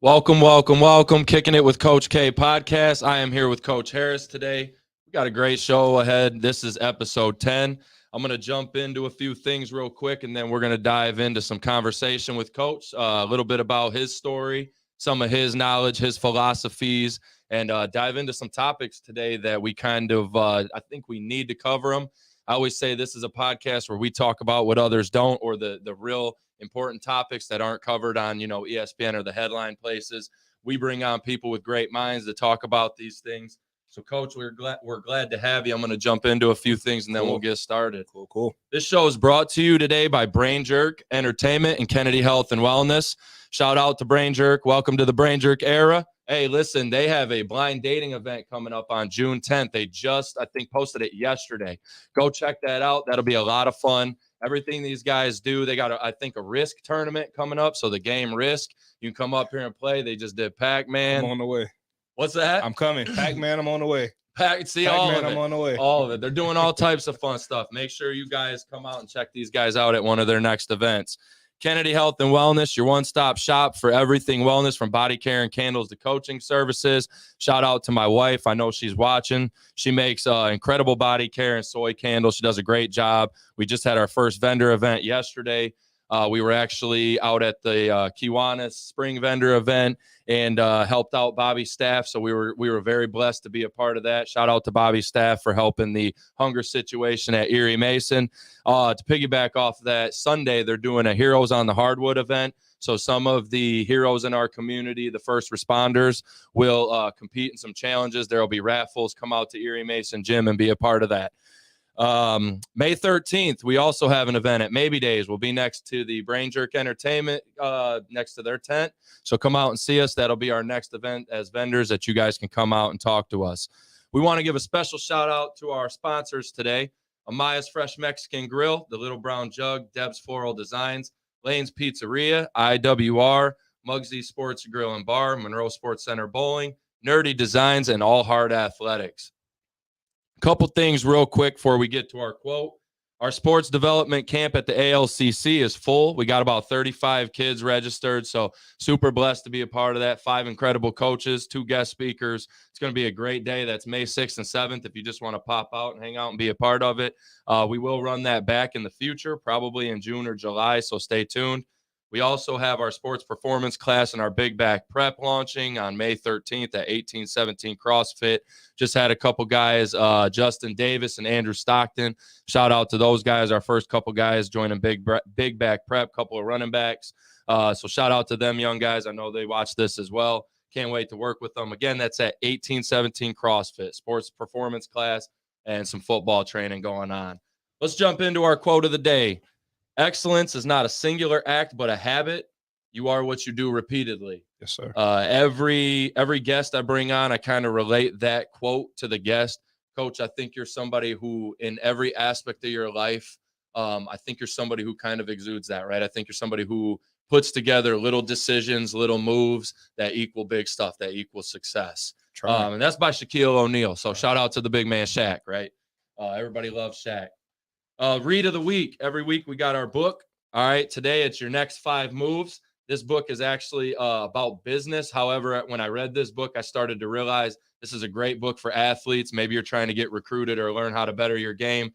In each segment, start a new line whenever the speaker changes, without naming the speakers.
Welcome, welcome, welcome. Kicking It with Coach K podcast. I am here with Coach Harris today. We got a great show ahead. This is episode 10. I'm going to jump into a few things real quick, and then we're going to dive into some conversation with Coach, a little bit about his story, some of his knowledge, his philosophies, and dive into some topics today that we kind of, I think we need to cover them. I always say this is a podcast where we talk about what others don't, or the real important topics that aren't covered on, ESPN or the headline places. We bring on people with great minds to talk about these things. So, Coach, we're glad to have you. I'm going to jump into a few things, and then we'll get started.
Cool.
This show is brought to you today by Brain Jerk Entertainment and Kennedy Health and Wellness. Shout out to Brain Jerk. Welcome to the Brain Jerk era. Hey, listen, they have a blind dating event coming up on June 10th. They just, I think, posted it yesterday. Go check that out. That'll be a lot of fun. Everything these guys do, they got, I think, a Risk tournament coming up. So the game Risk, you can come up here and play. They just did Pac-Man.
I'm on the way.
What's that?
I'm coming. Pac-Man, I'm on the way.
All of it.
I'm on the way.
All of it. They're doing all types of fun stuff. Make sure you guys come out and check these guys out at one of their next events. Kennedy Health and Wellness, your one-stop shop for everything wellness, from body care and candles to coaching services. Shout out to my wife. I know she's watching. She makes incredible body care and soy candles. She does a great job. We just had our first vendor event yesterday. We were actually out at the Kiwanis Spring Vendor event and helped out Bobby's staff. So we were very blessed to be a part of that. Shout out to Bobby's staff for helping the hunger situation at Erie Mason. To piggyback off of that, Sunday they're doing a Heroes on the Hardwood event. So some of the heroes in our community, the first responders, will compete in some challenges. There will be raffles. Come out to Erie Mason Gym and be a part of that. May 13th, we also have an event at Maybe Days. We'll be next to the Brain Jerk Entertainment, next to their tent. So come out and see us. That'll be our next event as vendors that you guys can come out and talk to us. We want to give a special shout out to our sponsors today: Amaya's Fresh Mexican Grill, The Little Brown Jug, Deb's Floral Designs, Lane's Pizzeria, IWR, Muggsy Sports Grill and Bar, Monroe Sports Center Bowling, Nerdy Designs, and All Hard Athletics. Couple things real quick before we get to our quote. Our sports development camp at the ALCC is full. We got about 35 kids registered, so super blessed to be a part of that. 5 incredible coaches, 2 guest speakers. It's going to be a great day. That's May 6th and 7th if you just want to pop out and hang out and be a part of it. We will run that back in the future, probably in June or July, so stay tuned. We also have our sports performance class and our Big Back Prep launching on May 13th at 1817 CrossFit. Just had a couple guys, Justin Davis and Andrew Stockton. Shout out to those guys. Our first couple guys joining Big Back Prep, couple of running backs. So shout out to them young guys. I know they watch this as well. Can't wait to work with them. Again, that's at 1817 CrossFit, sports performance class, and some football training going on. Let's jump into our quote of the day. Excellence is not a singular act, but a habit. You are what you do repeatedly.
Yes, sir.
Every guest I bring on, I kind of relate that quote to the guest. Coach, I think you're somebody who, in every aspect of your life, I think you're somebody who kind of exudes that, right? I think you're somebody who puts together little decisions, little moves that equal big stuff, that equal success. And that's by Shaquille O'Neal. So shout out to the big man, Shaq, right? Everybody loves Shaq. Read of the week. Every week we got our book. All right. Today it's Your Next 5 Moves. This book is actually about business. However, when I read this book, I started to realize this is a great book for athletes. Maybe you're trying to get recruited or learn how to better your game.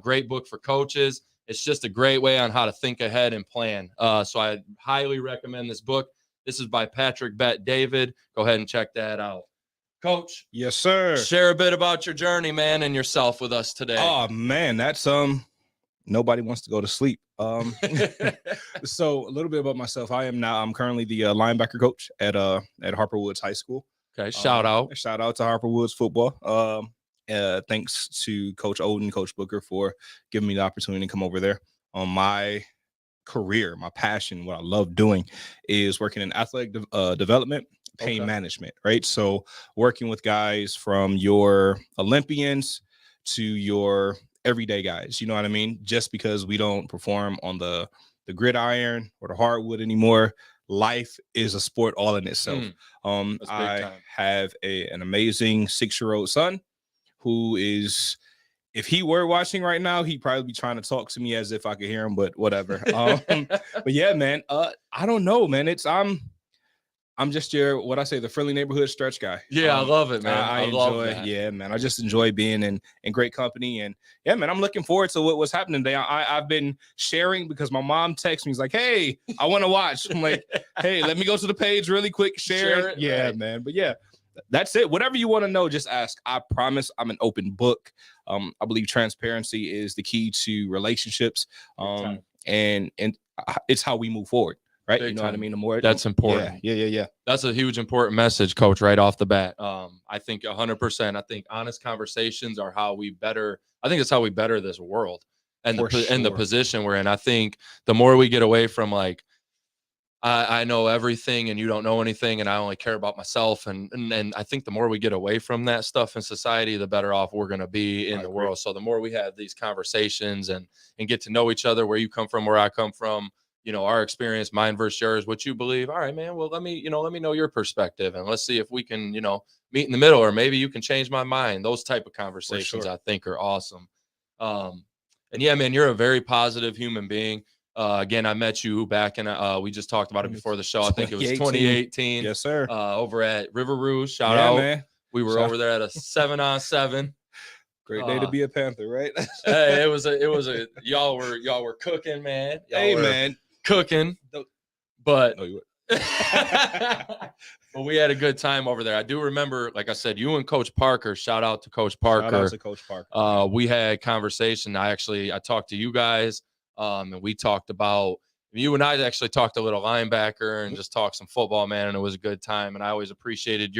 Great book for coaches. It's just a great way on how to think ahead and plan. So I highly recommend this book. This is by Patrick Bet-David. Go ahead and check that out. Coach.
Yes, sir.
Share a bit about your journey, man, and yourself with us today.
Oh, man, that's nobody wants to go to sleep. So a little bit about myself. I'm currently the linebacker coach at Harper Woods High School.
Okay, shout out
to Harper Woods football. Thanks to Coach Oden, Coach Booker for giving me the opportunity to come over there. My career, my passion, what I love doing is working in athletic development, pain management, right? So working with guys from your Olympians to your everyday guys, you know what I mean? Just because we don't perform on the gridiron or the hardwood anymore, life is a sport all in itself. I have an amazing 6-year-old son who is, if he were watching right now, he'd probably be trying to talk to me as if I could hear him, but whatever. But yeah, man, I don't know, man. I'm just what I say, the friendly neighborhood stretch guy.
Yeah, I love it, man.
I
love
enjoy,
that.
yeah, man. I just enjoy being in great company, and yeah, man. I'm looking forward to what's happening today. I've been sharing because my mom texts me. He's like, "Hey, I want to watch." I'm like, "Hey, let me go to the page really quick, share it." Yeah,
right.
man. But yeah, that's it. Whatever you want to know, just ask. I promise, I'm an open book. I believe transparency is the key to relationships, and it's how we move forward. Right.
Big
you know
time.
what I mean? The more
That's important.
Yeah.
That's a huge important message, Coach, right off the bat. I think 100%. I think honest conversations are how we better. I think it's how we better this world and the position we're in. I think the more we get away from like, I know everything and you don't know anything and I only care about myself. And I think the more we get away from that stuff in society, the better off we're going to be in the world. So the more we have these conversations and get to know each other, where you come from, where I come from, you know, our experience, mine versus yours, what you believe. All right, man. Well, let me know your perspective and let's see if we can, meet in the middle, or maybe you can change my mind. Those type of conversations I think are awesome. And yeah, man, you're a very positive human being. Again, I met you back in, we just talked about it before the show. I think it was 2018.
Yes, sir.
Over at River Rouge. Shout out. Man. We were over there at a 7-on-7.
Great day to be a Panther, right?
Hey, it was a y'all were cooking, man.
Man,
cooking. But
no, you
but we had a good time over there. I do remember, like I said, you and Coach Parker. Shout out to Coach Parker.
Shout out to Coach Parker.
We had conversation. I talked to you guys, and we talked about, you and I actually talked a little linebacker and just talked some football, man, and it was a good time. And I always appreciated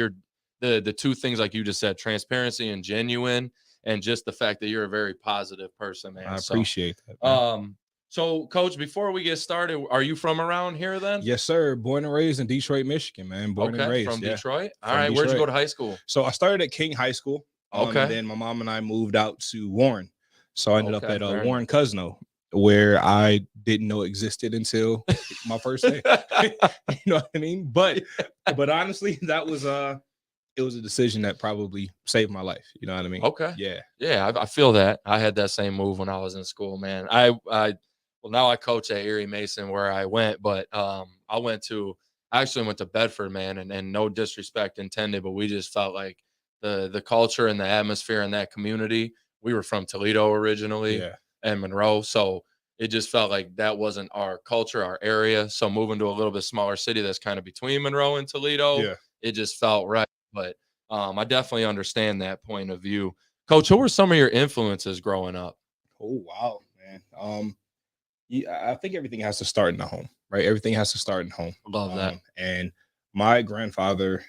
the two things, like you just said, transparency and genuine, and just the fact that you're a very positive person, man.
I appreciate that. Man.
So, Coach, before we get started, are you from around here then?
Yes, sir. Born and raised in Detroit, Michigan, man. Born and raised.
From Detroit? All right. Where'd you go to high school?
So I started at King High School. And then my mom and I moved out to Warren. So I ended up at Warren Cosno, where I didn't know existed until my first day. You know what I mean? But honestly, that was it was a decision that probably saved my life. You know what I mean?
Okay.
Yeah.
Yeah, I feel that. I had that same move when I was in school, man. Well, now I coach at Erie Mason where I went, but I actually went to Bedford, man, and no disrespect intended, but we just felt like the culture and the atmosphere in that community. We were from Toledo originally and Monroe, so it just felt like that wasn't our culture, our area. So moving to a little bit smaller city that's kind of between Monroe and Toledo, it just felt right. But I definitely understand that point of view. Coach, who were some of your influences growing up?
Oh, wow, man. I think everything has to start in the home, right? Everything has to start in home.
Love that.
And my grandfather,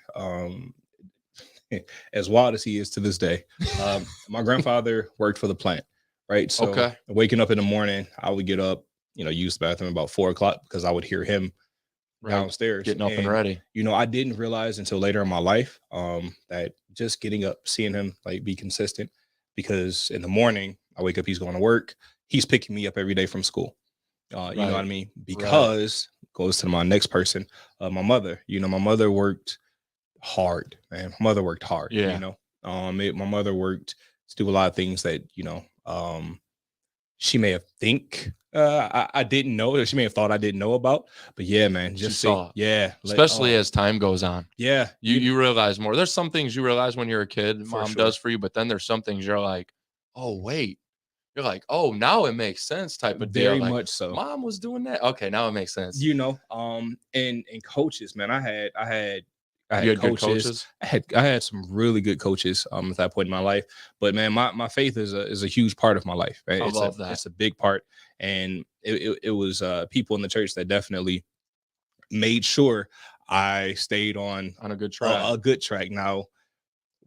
as wild as he is to this day, my grandfather worked for the plant, right? So waking up in the morning, I would get up, use the bathroom about 4:00 because I would hear him downstairs
getting up and ready.
I didn't realize until later in my life that just getting up, seeing him like be consistent, because in the morning I wake up, he's going to work, he's picking me up every day from school. You know what I mean? Because goes to my next person, my mother. My mother worked hard, man. My mother worked hard. My mother worked to do a lot of things that she may have I didn't know, that she may have thought I didn't know about. But yeah, man, just
especially as time goes on.
Yeah,
you realize more. There's some things you realize when you're a kid, mom does for you, but then there's some things you're like, oh wait. You're like, oh, now it makes sense, type of deal.
Very
like,
much so.
Mom was doing that. Okay, now it makes sense.
And coaches, man, I had
good coaches.
I had some really good coaches at that point in my life. But man, my faith is a huge part of my life. Right?
I love that.
It's a big part, and it was people in the church that definitely made sure I stayed on
a good track.
A good track. Now,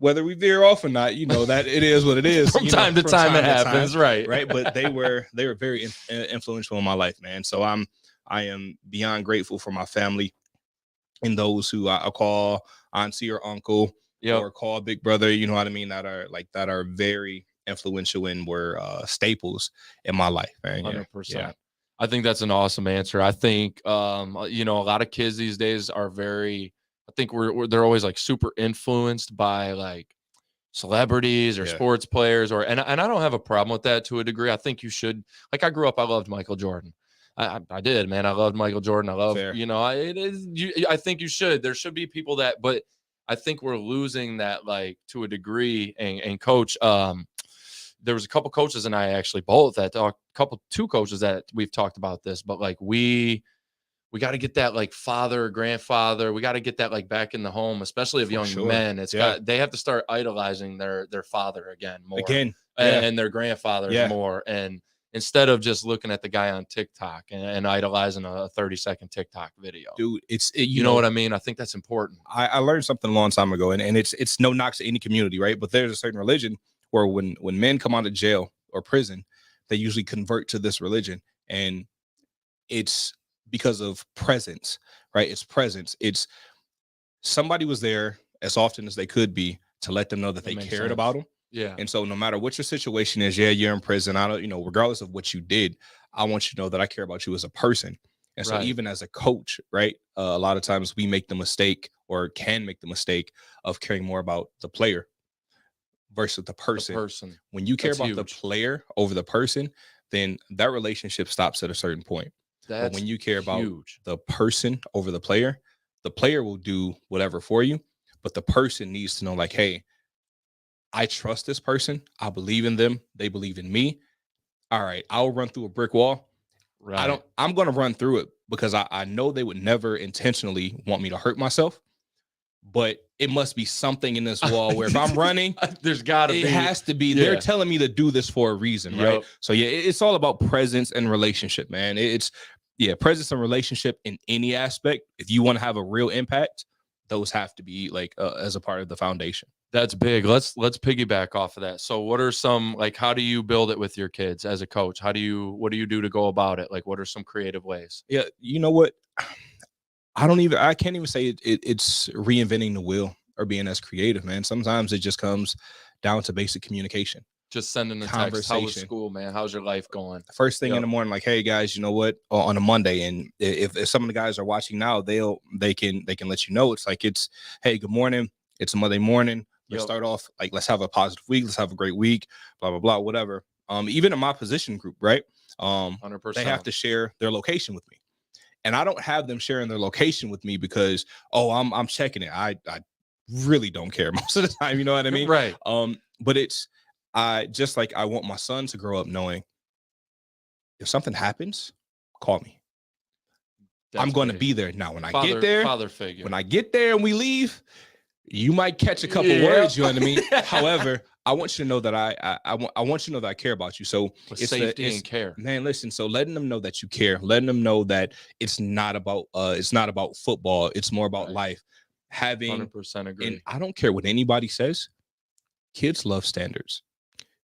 whether we veer off or not, that it is what it is.
From time to time it happens, right?
But they were very influential in my life, man. So I am beyond grateful for my family and those who I call auntie or uncle or call big brother. You know what I mean? That are very influential and were staples in my life, man.
100%. Yeah. I think that's an awesome answer. I think a lot of kids these days are very. I think they're always like super influenced by like celebrities or sports players and I don't have a problem with that to a degree. I think you should, like, I grew up, I loved Michael Jordan, I did, man. I loved Michael Jordan. I love,
Fair.
I think you should. There should be people that, but I think we're losing that, like, to a degree. And coach, there was a couple coaches and I actually both that two coaches that we've talked about this, but like we got to get that, like, father, grandfather. We got to get that, like, back in the home, especially of
For
young
sure.
men.
Yeah.
They have to start idolizing their father again more.
Again. Yeah.
And their grandfathers
Yeah.
more. And instead of just looking at the guy on TikTok and idolizing a 30-second TikTok video.
Dude,
You know what I mean? I think that's important.
I learned something a long time ago, and it's no knocks to any community, right? But there's a certain religion where when men come out of jail or prison, they usually convert to this religion, and it's because of presence, right? It's presence. It's somebody was there as often as they could be to let them know that they cared about them.
Yeah.
And so no matter what your situation is, yeah, you're in prison. I don't, regardless of what you did, I want you to know that I care about you as a person. And so even as a coach, right, a lot of times we make the mistake, or can make the mistake, of caring more about the player versus the person. When you care about the player over the person, then that relationship stops at a certain point. But when you care about the person over the player will do whatever for you. But the person needs to know, like, hey, I trust this person. I believe in them. They believe in me. All right, I'll run through a brick wall. Right. I'm going to run through it because I know they would never intentionally want me to hurt myself. But it must be something in this wall where if I'm running,
there's got to be.
It has to be. Yeah. They're telling me to do this for a reason, right? So yeah, it's all about presence and relationship, man. It's presence and relationship in any aspect. If you want to have a real impact, those have to be, like, as a part of the foundation.
That's big. Let's piggyback off of that. So what are some, like, how do you build it with your kids as a coach? What do you do to go about it? Like, what are some creative ways?
Yeah, you know what? I can't even say it's reinventing the wheel or being as creative, man. Sometimes it just comes down to basic communication.
Just sending a text. How was school, man? How's your life going?
First thing in the morning, like, hey guys, you know what? On a Monday, and if some of the guys are watching now, they can let you know. It's like, hey, good morning. It's a Monday morning. Let's start off, like, let's have a positive week. Let's have a great week. Blah blah blah. Whatever. Even in my position group, right?
100%.
They have to share their location with me. And I don't have them sharing their location with me because, I'm checking it. I really don't care most of the time. You know what I mean?
Right.
But I want my son to grow up knowing, if something happens, call me. I'm going to be there. Now, when I get there,
father figure.
When I get there and we leave, you might catch a couple words. You know what I mean? However, I want you to know that I want you to know that I care about you. So
it's safety and care,
man. Listen, so letting them know that you care, letting them know that it's not about football. It's more about life.
100% agree.
And I don't care what anybody says. Kids love standards.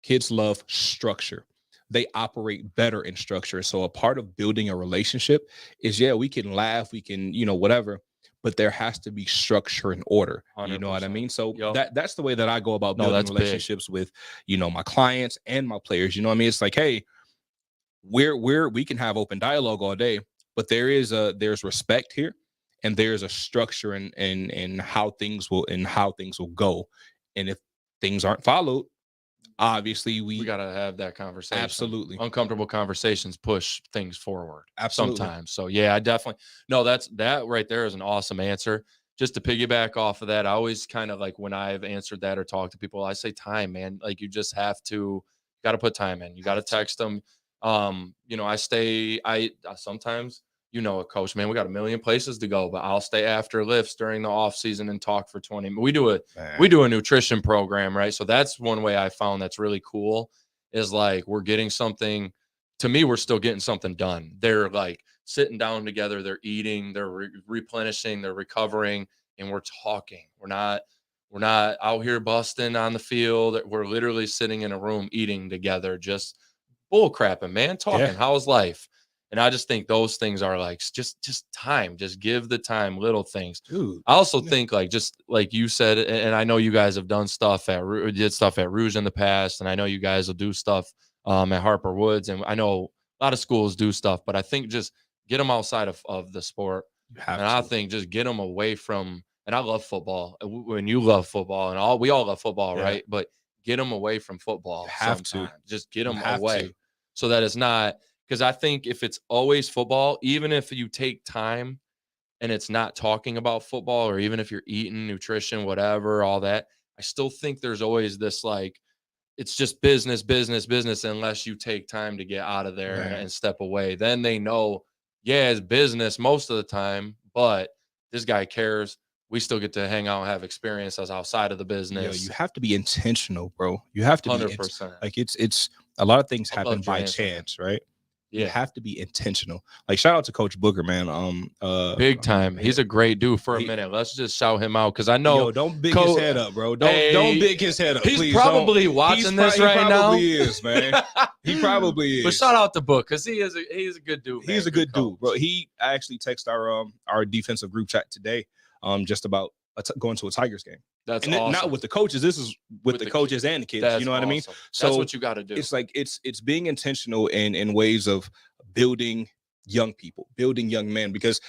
Kids love structure. They operate better in structure. So a part of building a relationship is, we can laugh, we can, whatever, but there has to be structure and order. 100%. You know what I mean? So that's the way that I go about building relationships with, my clients and my players. You know what I mean? It's like, hey, we can have open dialogue all day, but there's respect here, and there's a structure in how things will go. And if things aren't followed, obviously we
got to have that conversation.
Absolutely.
Uncomfortable conversations push things forward.
Absolutely.
Sometimes. So I definitely, no, that right there is an awesome answer. Just to piggyback off of that, I always kind of, like, when I've answered that or talked to people, I say time, man. Like, you just got to put time in. You got to text them. I sometimes, a coach, man, we got a million places to go, but I'll stay after lifts during the off season and talk for 20 minutes. We do a nutrition program, right? So that's one way I found that's really cool, is, like, we're getting something. To me, we're still getting something done. They're, like, sitting down together, they're eating, they're replenishing, they're recovering, and we're talking. We're not out here busting on the field. We're literally sitting in a room eating together, just bull crapping, man, talking. How's life? And I just think those things are, like, just time. Just give the time, little things.
Dude,
I also think, like, just like you said, and I know you guys have done stuff did stuff at Rouge in the past, and I know you guys will do stuff at Harper Woods, and I know a lot of schools do stuff, but I think just get them outside of the sport. I think just get them away from. And I love football. When you love football, and we all love football, right? But get them away from football. Just get them away, so that it's not. Because I think if it's always football, even if you take time and it's not talking about football, or even if you're eating, nutrition, whatever, all that, I still think there's always this like, it's just business, business, business, unless you take time to get out of there
Man.
and step away. Then they know, yeah, it's business most of the time, but this guy cares. We still get to hang out and have experiences outside of the
Yo,
business.
you have to be intentional, bro. You have to be
100%.
like it's a lot of things
I
happen
loved your
by
answer, man.
chance, right? You
Yeah,
have to be intentional. Like shout out to Coach Booker, man.
big time. He's
yeah.
a great dude. For a
He-
minute, let's just shout him out because I know.
Yo, don't big his head up, bro. Don't
Hey,
big his head up.
he's
Please
probably
don't.
watching this
he
right now.
probably is, man. He probably is.
But shout out to Book because he's a good dude. Man.
He's a good dude, bro.
coach.
He actually texted our defensive group chat today, just about going to a Tigers game.
That's
And
awesome.
not with the coaches. This is with the coaches and the kids.
That's
You know what I mean?
awesome.
So
that's what you got to do.
it's like it's being intentional in ways of building young people, building young men, because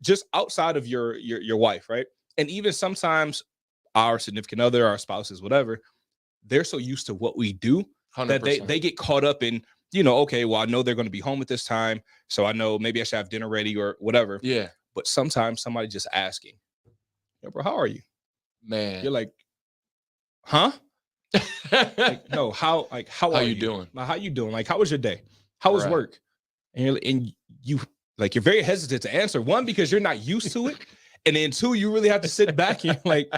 just outside of your wife, right? And even sometimes our significant other, our spouses, whatever, they're so used to what we do
100%.
that they get caught up in, okay, well, I know they're going to be home at this time, so I know maybe I should have dinner ready or whatever.
Yeah,
But sometimes somebody just asking, "Yo, bro, how are you?"
man.
You're like, "Huh?" Like, no, how are
you doing?
Like, how you doing? Like, how was your day? How was
Right.
work? And you like you're very hesitant to answer. One, because you're not used to it, and then two, you really have to sit back and like,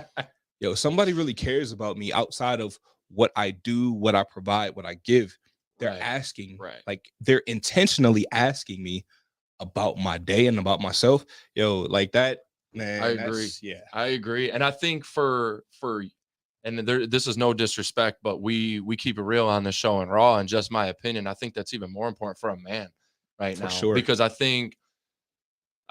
yo, somebody really cares about me outside of what I do, what I provide, what I give. They're
Right.
asking,
Right.
like they're intentionally asking me about my day and about myself. Yo, like that, man.
I agree.
Yeah.
I agree, and I think for and this is no disrespect, but we keep it real on the show and raw. And just my opinion, I think that's even more important for a man right
For
now,
sure.
because I think.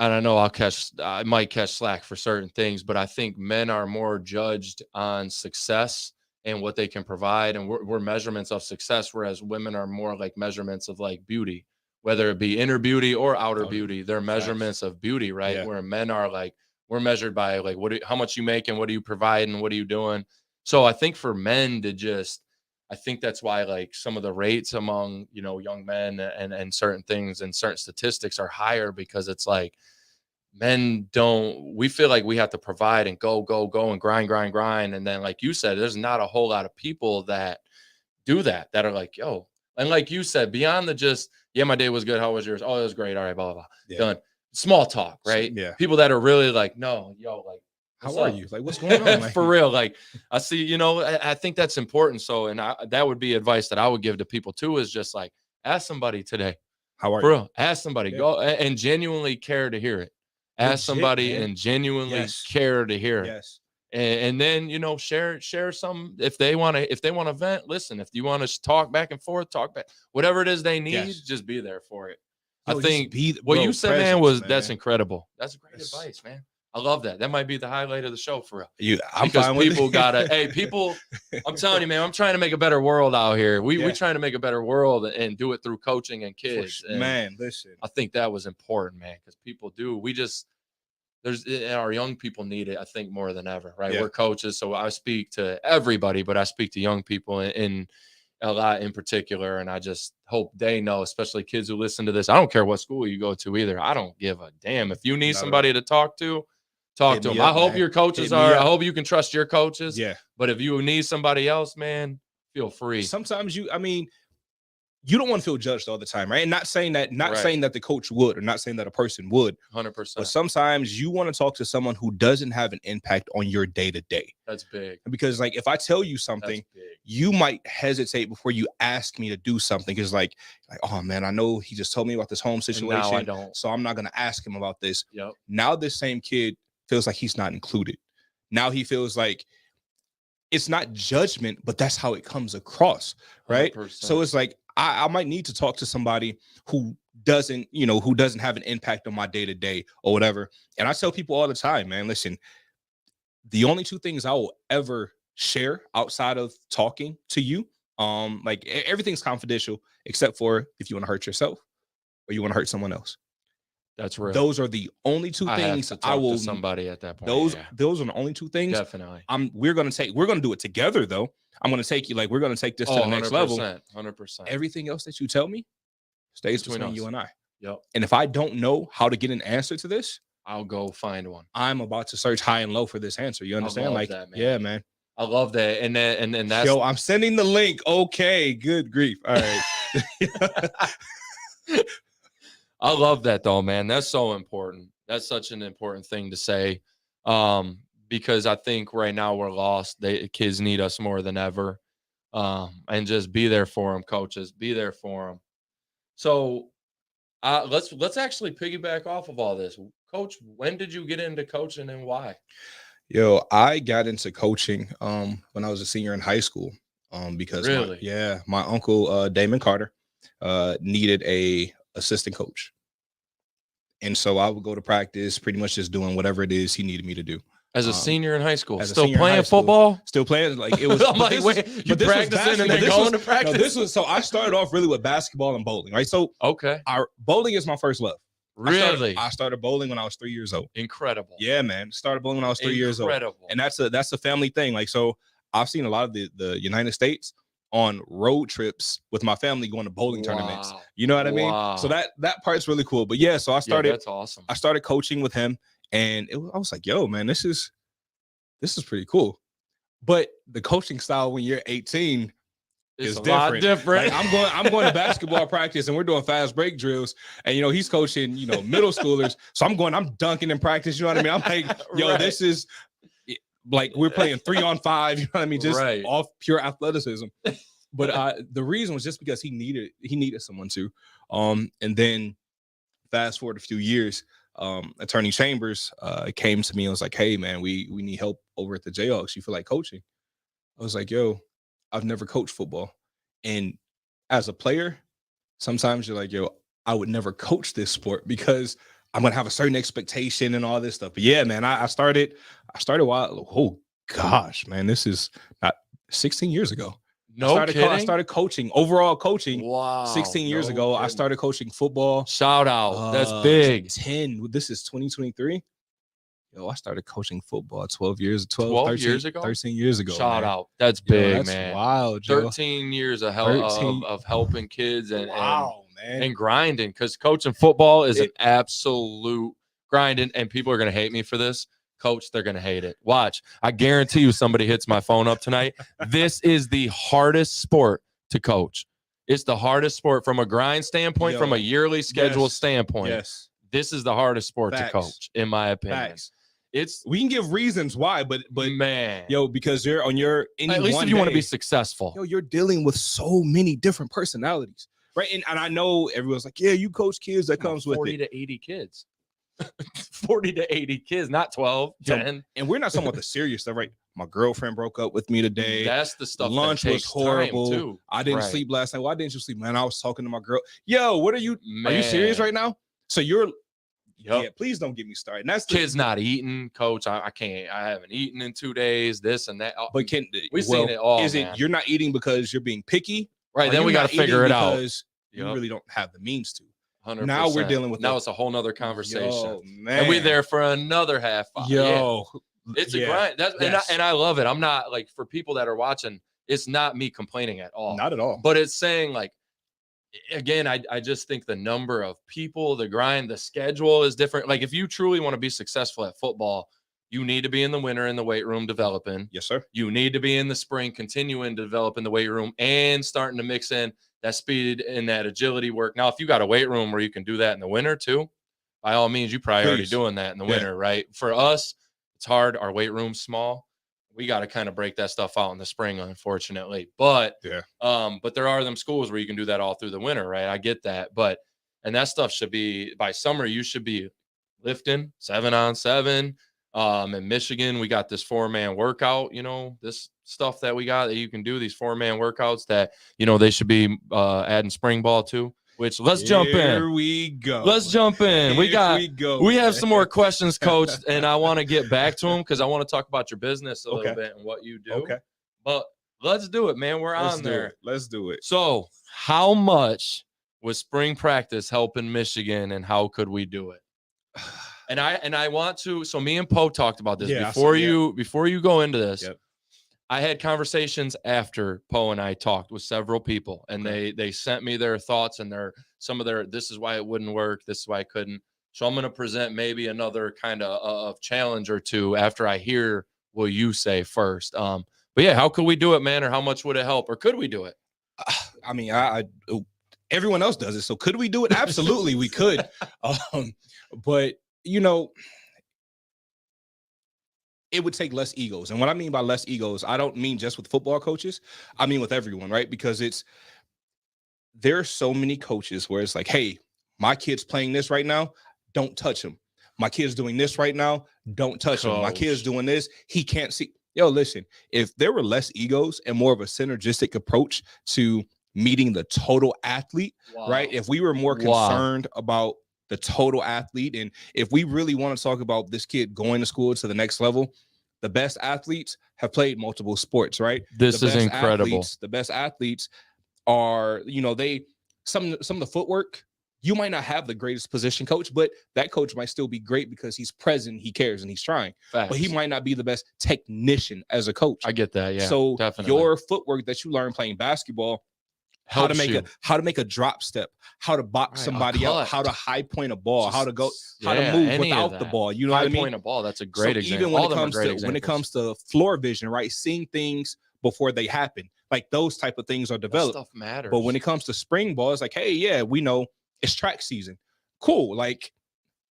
I don't know. I might catch slack for certain things, but I think men are more judged on success and what they can provide. And we're measurements of success, whereas women are more like measurements of like beauty, whether it be inner beauty or outer beauty. They're measurements of beauty, right?
Yeah.
Where men are like, we're measured by like, how much you make and what do you provide and what are you doing? So I think for men to just, I think that's why like some of the rates among, young men and certain things and certain statistics are higher, because it's like we feel like we have to provide and go and grind. And then, like you said, there's not a whole lot of people that do that are like, yo, and like you said, beyond the just, yeah, my day was good. How was yours? Oh, it was great. All right, blah, blah, blah.
Yeah.
Done. Small talk, right?
Yeah.
People that are really like, no, yo, like,
How are you? Like, what's going on? Like,
for real. Like, I see, I think that's important. So, and that would be advice that I would give to people too, is just like, ask somebody today.
how are
For
you?
real. Ask somebody.
Yeah.
Go and genuinely care to hear it. Ask
Legit,
somebody
man.
and genuinely
Yes.
care to hear it.
Yes.
And then, share some, if they want to vent, listen. If you want to talk back and forth, talk back, whatever it is they need,
Yes.
just be there for it.
Yo,
I
just
think what
bro,
you said, man,
presence,
that's incredible. That's great
Yes.
advice, man. I love that. That might be the highlight of the show for real.
I'm
Because
fine with
people
it.
gotta, people, I'm telling you, man, I'm trying to make a better world out here. We
Yeah.
trying to make a better world and do it through coaching and kids. And
Man, listen.
I think that was important, man, because people do. Our young people need it, I think, more than ever, right?
Yeah.
We're coaches, so I speak to everybody, but I speak to young people in a lot in particular, and I just hope they know, especially kids who listen to this. I don't care what school you go to either. I don't give a damn. If you need
Not at
somebody to talk to
Hit
them.
me
I
up,
hope
man.
your coaches
Hit me
I
up.
hope you can trust your coaches.
Yeah.
But if you need somebody else, man, feel free.
Sometimes you don't want to feel judged all the time, right? And not saying that the coach would, or not saying that a person would,
100%.
but sometimes you want to talk to someone who doesn't have an impact on your day to day.
That's big.
Because like if I tell you something,
That's big.
you might hesitate before you ask me to do something, because like, oh man, I know he just told me about this home situation.
now I don't.
So I'm not gonna ask him about this.
Yep.
Now this same kid feels like he's not included. Now he feels like it's not judgment, but that's how it comes across, right?
100%.
So it's like I might need to talk to somebody who doesn't have an impact on my day to day or whatever. And I tell people all the time, man, listen, the only two things I will ever share outside of talking to you, like everything's confidential except for if you want to hurt yourself or you want to hurt someone else.
That's real.
Those are the only two things
I will
to
somebody at that point.
Those are the only two things.
Definitely.
We're gonna do it together though. I'm gonna take you, like, we're gonna take this to the next level.
100%.
Everything else that you tell me, stays
Between
between
us.
you and I.
Yep.
And if I don't know how to get an answer to this,
I'll go find one.
I'm about to search high and low for this answer. You understand?
love
Like,
that, man.
yeah, man.
I love that. And that's
Yo, I'm sending the link. Okay, good grief. All right.
I love that though, man. That's so important. That's such an important thing to say. Because I think right now we're lost. Kids need us more than ever. And just be there for them, coaches. Be there for them. So let's actually piggyback off of all this. Coach, when did you get into coaching and why?
Yo, I got into coaching when I was a senior in high school. Because
Really?
my uncle Damon Carter needed a assistant coach. And so I would go to practice, pretty much just doing whatever it is he needed me to do.
As a senior in high school,
as a
still
senior in
playing
high school.
football?
Still playing, like it was.
I'm like, wait, you practicing and then going to practice?
No, this was so. I started off really with basketball and bowling, right? So
Okay.
our bowling is my first love.
Really?
I started bowling when I was 3 years old.
Incredible.
Yeah, man. Started bowling when I was 3 years old.
Incredible.
And that's a family thing. Like, so I've seen a lot of the United States on road trips with my family going to bowling tournaments. You know what I mean?
Wow.
So that part's really cool. But yeah, so I started.
Yeah, that's awesome.
I started coaching with him, and I was like, yo, man, this is pretty cool. But the coaching style when you're 18
it's
is
a lot different.
Like, I'm going to basketball practice and we're doing fast break drills, and he's coaching middle schoolers. So I'm dunking in practice. You know what I mean? I'm like, yo,
Right.
This is like we're playing 3-on-5. You know what I mean? Just
Right.
off pure athleticism. But the reason was just because he needed someone to. And then fast forward a few years. Attorney Chambers came to me and was like, hey, man, we need help over at the Jayhawks. You feel like coaching? I was like, yo, I've never coached football. And as a player, sometimes you're like, yo, I would never coach this sport because I'm going to have a certain expectation and all this stuff. But yeah, man, I started oh gosh, man, this is not 16 years ago. I started coaching, overall coaching.
Wow.
16 years ago,
kidding.
I started coaching football.
Shout out. That's big.
10. This is 2023. Yo, I started coaching football 12 years ago. 13 years ago.
Shout
man.
out. That's big,
that's
man.
Wild, Joe.
13 years of helping kids and
man.
And grinding, because coaching football is an absolute grinding, and people are going to hate me for this. Coach, they're going to hate it. Watch. I guarantee you somebody hits my phone up tonight. This is the hardest sport to coach. It's the hardest sport from a grind standpoint, from a yearly schedule standpoint.
Yes.
This is the hardest sport to coach, in my opinion. We
can give reasons why, but
man,
because you're on your
at least if you want to be successful.
You're dealing with so many different personalities. Right. And I know everyone's like, yeah, you coach kids, that comes with
40 to 80 kids. 40 to 80 kids, not 12, 10.
And we're not talking about the serious stuff, right? My girlfriend broke up with me today.
That's the stuff.
Lunch was horrible.
Too.
I didn't sleep last night. Why didn't you sleep, man? I was talking to my girl. Yo, what are you? Man. Are you serious right now? So you're. Yep. Yeah, please don't get me started. And that's
kids not eating, coach. I can't. I haven't eaten in 2 days. This and that.
But
we've seen it all.
Is it you're not eating because you're being picky?
Right. Then we got to figure it out.
Because you really don't have the means to.
100%.
Now we're dealing with.
Now it's a whole nother conversation.
Yo, man.
And we're there for another half hour.
Yo,
it's a grind. And I love it. I'm not like, for people that are watching, it's not me complaining at all.
Not at all.
But it's saying, like, again, I just think the number of people, the grind, the schedule is different. Like, if you truly want to be successful at football, you need to be in the winter in the weight room developing.
Yes, sir.
You need to be in the spring continuing to develop in the weight room and starting to mix in that speed and that agility work. Now, if you got a weight room where you can do that in the winter too, by all means, you probably already doing that in the winter, right? For us, it's hard. Our weight room's small. We got to kind of break that stuff out in the spring, unfortunately. But but there are them schools where you can do that all through the winter, right? I get that. And that stuff should be, by summer, you should be lifting 7-on-7. In Michigan, we got this 4-man workout, this stuff that we got that you can do, these 4-man workouts that, they should be adding spring ball to, which jump in.
Here we go.
Let's jump in. We have some more questions, Coach, and I want to get back to them because I want to talk about your business a little bit and what you do. Okay. But let's do it, man. Let's do it.
Let's do it.
So how much was spring practice helping Michigan, and how could we do it? And I want to, so me and Poe talked about this before you go into this. Yep. I had conversations after Poe and I talked with several people, and they sent me their thoughts and some of their, this is why it wouldn't work, this is why I couldn't. So I'm going to present maybe another kind of challenge or two after I hear what you say first. But yeah, how could we do it, man? Or how much would it help? Or could we do it?
I mean, everyone else does it, so could we do it? Absolutely, we could. But you know, it would take less egos. And what I mean by less egos, I don't mean just with football coaches. I mean with everyone, right? Because there are so many coaches where it's like, hey, my kid's playing this right now, don't touch him. My kid's doing this right now, don't touch him. My kid's doing this, he can't see. Yo, listen, if there were less egos and more of a synergistic approach to meeting the total athlete, right? If we were more concerned about the total athlete, and if we really want to talk about this kid going to school to the next level, the best athletes have played multiple sports, right?
This is incredible.
The best athletes are, some of the footwork, you might not have the greatest position coach, but that coach might still be great because he's present, he cares, and he's trying.
Facts.
But he might not be the best technician as a coach.
I get that, yeah.
So
definitely.
Your footwork that you learn playing basketball, how to make a drop step, how to box somebody out, how to high point a ball, how to move without the ball. You know what I mean?
High point a ball, that's a great example.
Even when it comes to floor vision, right? Seeing things before they happen, like those type of things are developed.
That stuff matters.
But when it comes to spring ball, it's like, hey, yeah, we know it's track season. Cool. Like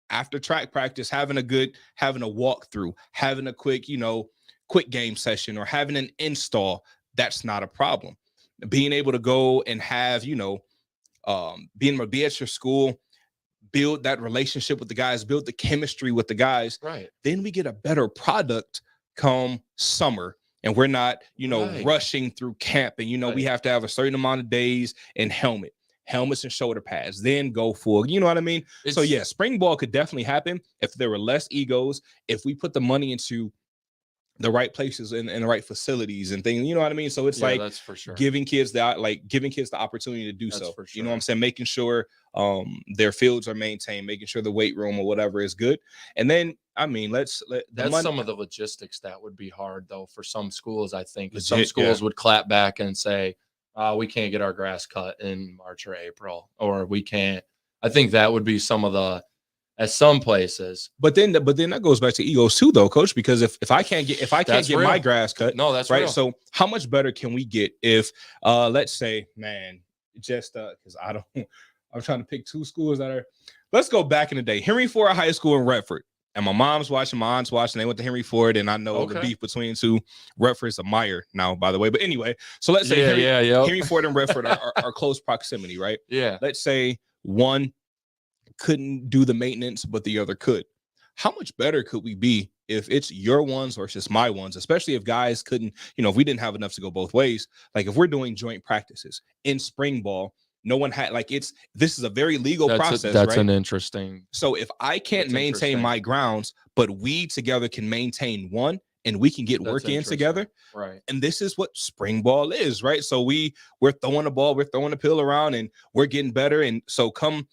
after track practice, having a walkthrough, having a quick game session, or having an install, that's not a problem. Being able to go and have, being able to be at your school, build that relationship with the guys, build the chemistry with the guys.
Right. Then
we get a better product come summer. And we're not, rushing through camp. And, we have to have a certain amount of days and helmets and shoulder pads, then go full. You know what I mean? So, yeah, spring ball could definitely happen if there were less egos, if we put the money into the right places and the right facilities and things. You know what I mean? So it's
that's for sure.
giving kids the opportunity to do so.
For sure.
You know what I'm saying? Making sure their fields are maintained, making sure the weight room or whatever is good. And then, I mean, that's
some of the logistics that would be hard though for some schools. I think some schools would clap back and say, we can't get our grass cut in March or April, or we can't. I think that would be some of the, at some places.
But then that goes back to egos too, though, coach, because if I can't get my grass cut,
no, that's
right.
Real.
So how much better can we get if let's say, man, just because I'm trying to pick two schools that are, let's go back in the day, Henry Ford High School in Redford. And my mom's watching, my aunt's watching. They went to Henry Ford, and I know the beef between two. Redford's a Meyer now, by the way. But anyway, so let's say Henry Ford and Redford are close proximity, right?
Yeah.
Let's say one couldn't do the maintenance, but the other could. How much better could we be if it's your ones versus my ones, especially if guys couldn't, if we didn't have enough to go both ways? Like if we're doing joint practices in spring ball, no one had this is a very legal process.
That's
right?
an interesting.
So if I can't maintain my grounds, but we together can maintain one, and we can get work in together,
right?
And this is what spring ball is, right? So we're throwing the ball, we're throwing the pill around, and we're getting better. And so come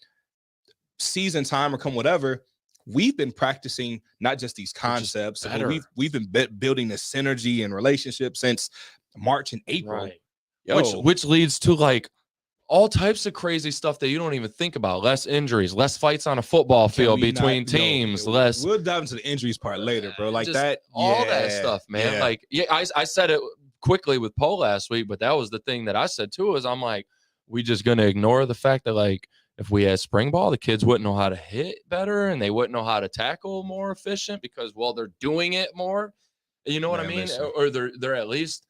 season time or come whatever, we've been practicing not just these concepts, but we've been building this synergy and relationship since March and April,
right? Which leads to all types of crazy stuff that you don't even think about. Less injuries, less fights on a football field between teams. Less.
We'll dive into the injuries part later, bro. Like that,
all that stuff, man. I said it quickly with Poe last week, but that was the thing that I said too. Is I'm like, we just gonna ignore the fact that if we had spring ball, the kids wouldn't know how to hit better and they wouldn't know how to tackle more efficient because they're doing it more. You know what I mean? Or they're at least.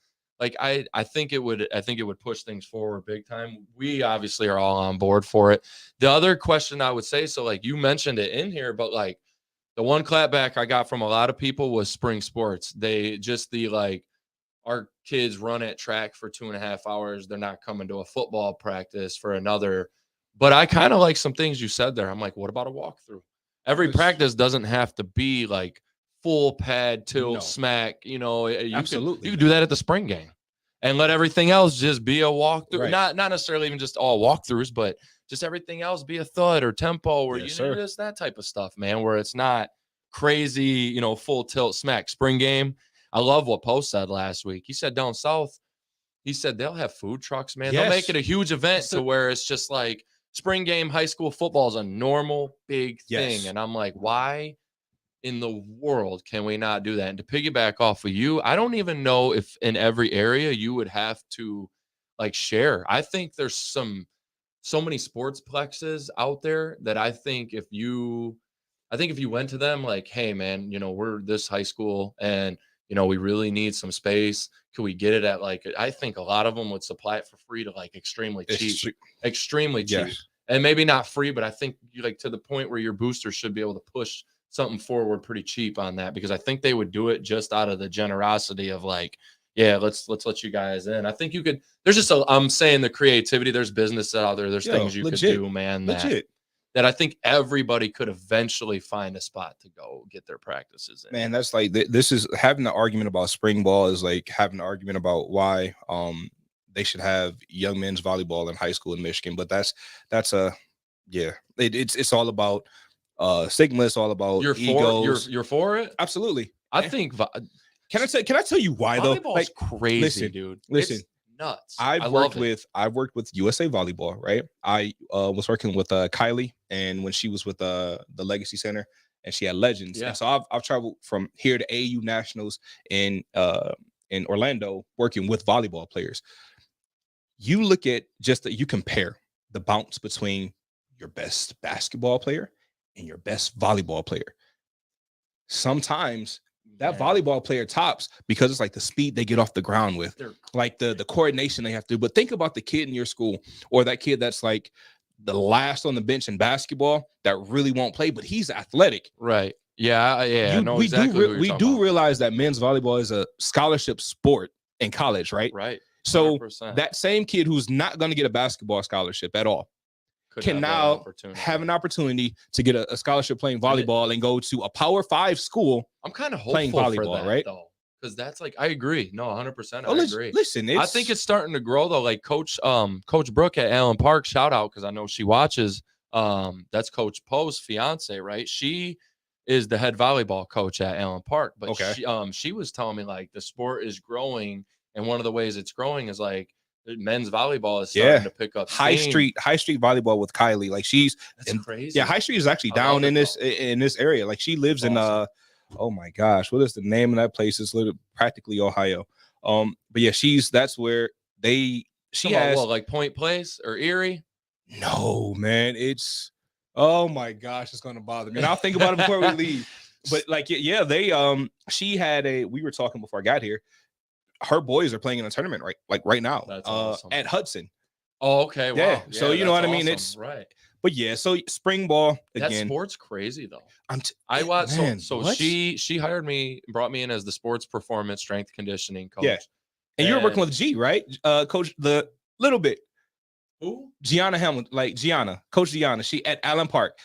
I think it would push things forward big time. We obviously are all on board for it. The other question I would say, so you mentioned it in here, but the one clapback I got from a lot of people was spring sports. They just our kids run at track for 2.5 hours. They're not coming to a football practice for another. But I kind of like some things you said there. I'm like, what about a walkthrough? Every practice doesn't have to be full pad, tilt, smack,
absolutely.
You can do that at the spring game and let everything else just be a walkthrough. Right. Not necessarily even just all walkthroughs, but just everything else be a thud or tempo or just that type of stuff, man, where it's not crazy, full tilt smack. Spring game, I love what Post said last week. He said down south, he said they'll have food trucks, man. They'll make it a huge event to where it's just like spring game high school football is a normal big thing. And I'm like, why in the world can we not do that? And to piggyback off of you, I don't even know if in every area you would have to like share. I think there's so many sportsplexes out there that I think if you went to them like, hey man, we're this high school and we really need some space. Could we get it at like, I think a lot of them would supply it for free to like extremely cheap.
Yes.
And maybe not free, but I think you like to the point where your boosters should be able to push something forward pretty cheap on that, because I think they would do it just out of the generosity of like, yeah, let's let you guys in. I think you could, there's just I'm saying the creativity, there's business out there. There's things you could do, man, that I think everybody could eventually find a spot to go get their practices in.
Man, that's like, this is having an argument about spring ball is like having an argument about why they should have young men's volleyball in high school in Michigan. But that's it's all about stigma. It's all about egos.
You're for it?
Absolutely.
I think
can I tell you why though?
Volleyball's crazy, dude.
Listen.
It's nuts.
I've worked with USA Volleyball, right? I was working with Kylie, and when she was with the Legacy Center, and she had Legends.
Yeah.
And so I've traveled from here to AU Nationals in Orlando working with volleyball players. You look at you compare the bounce between your best basketball player and your best volleyball player. Sometimes that volleyball player tops because it's like the speed they get off the ground with, like the coordination they have to do. But think about the kid in your school, or that kid that's like the last on the bench in basketball that really won't play, but he's athletic.
Right. Yeah.
We do realize that men's volleyball is a scholarship sport in college, right?
Right. 100%.
So that same kid who's not going to get a basketball scholarship at all can now have an opportunity to get a scholarship playing volleyball and go to a Power 5 school.
I'm kind of hopeful
playing volleyball,
for that,
right?
Though, because that's like, I agree. No, 100%.
I agree. Listen,
I think it's starting to grow though. Like Coach Brooke at Allen Park, shout out because I know she watches. That's Coach Poe's fiance, right? She is the head volleyball coach at Allen Park. But she was telling me like the sport is growing, and one of the ways it's growing is like men's volleyball is starting to pick up
high street volleyball with Kylie. Like
that's crazy.
Yeah, High Street is actually down in this area. Like she lives in oh my gosh, what is the name of that place? It's literally practically Ohio. But yeah, that's where she has
like Point Place or Erie.
No, man, it's oh my gosh, it's gonna bother me. And I'll think about it before we leave. But like, yeah, they she had we were talking before I got here. Her boys are playing in a tournament right now. That's awesome. At Hudson.
Oh, okay. Wow.
Yeah. So you know what I mean? It's
right.
But yeah, so spring ball again.
That sport's crazy though. I watched. So she hired me, brought me in as the sports performance strength conditioning coach. Yeah.
And you were working with G, right? Coach the little bit.
Who?
Gianna Hamilton, like Coach Gianna. She at Allen Park.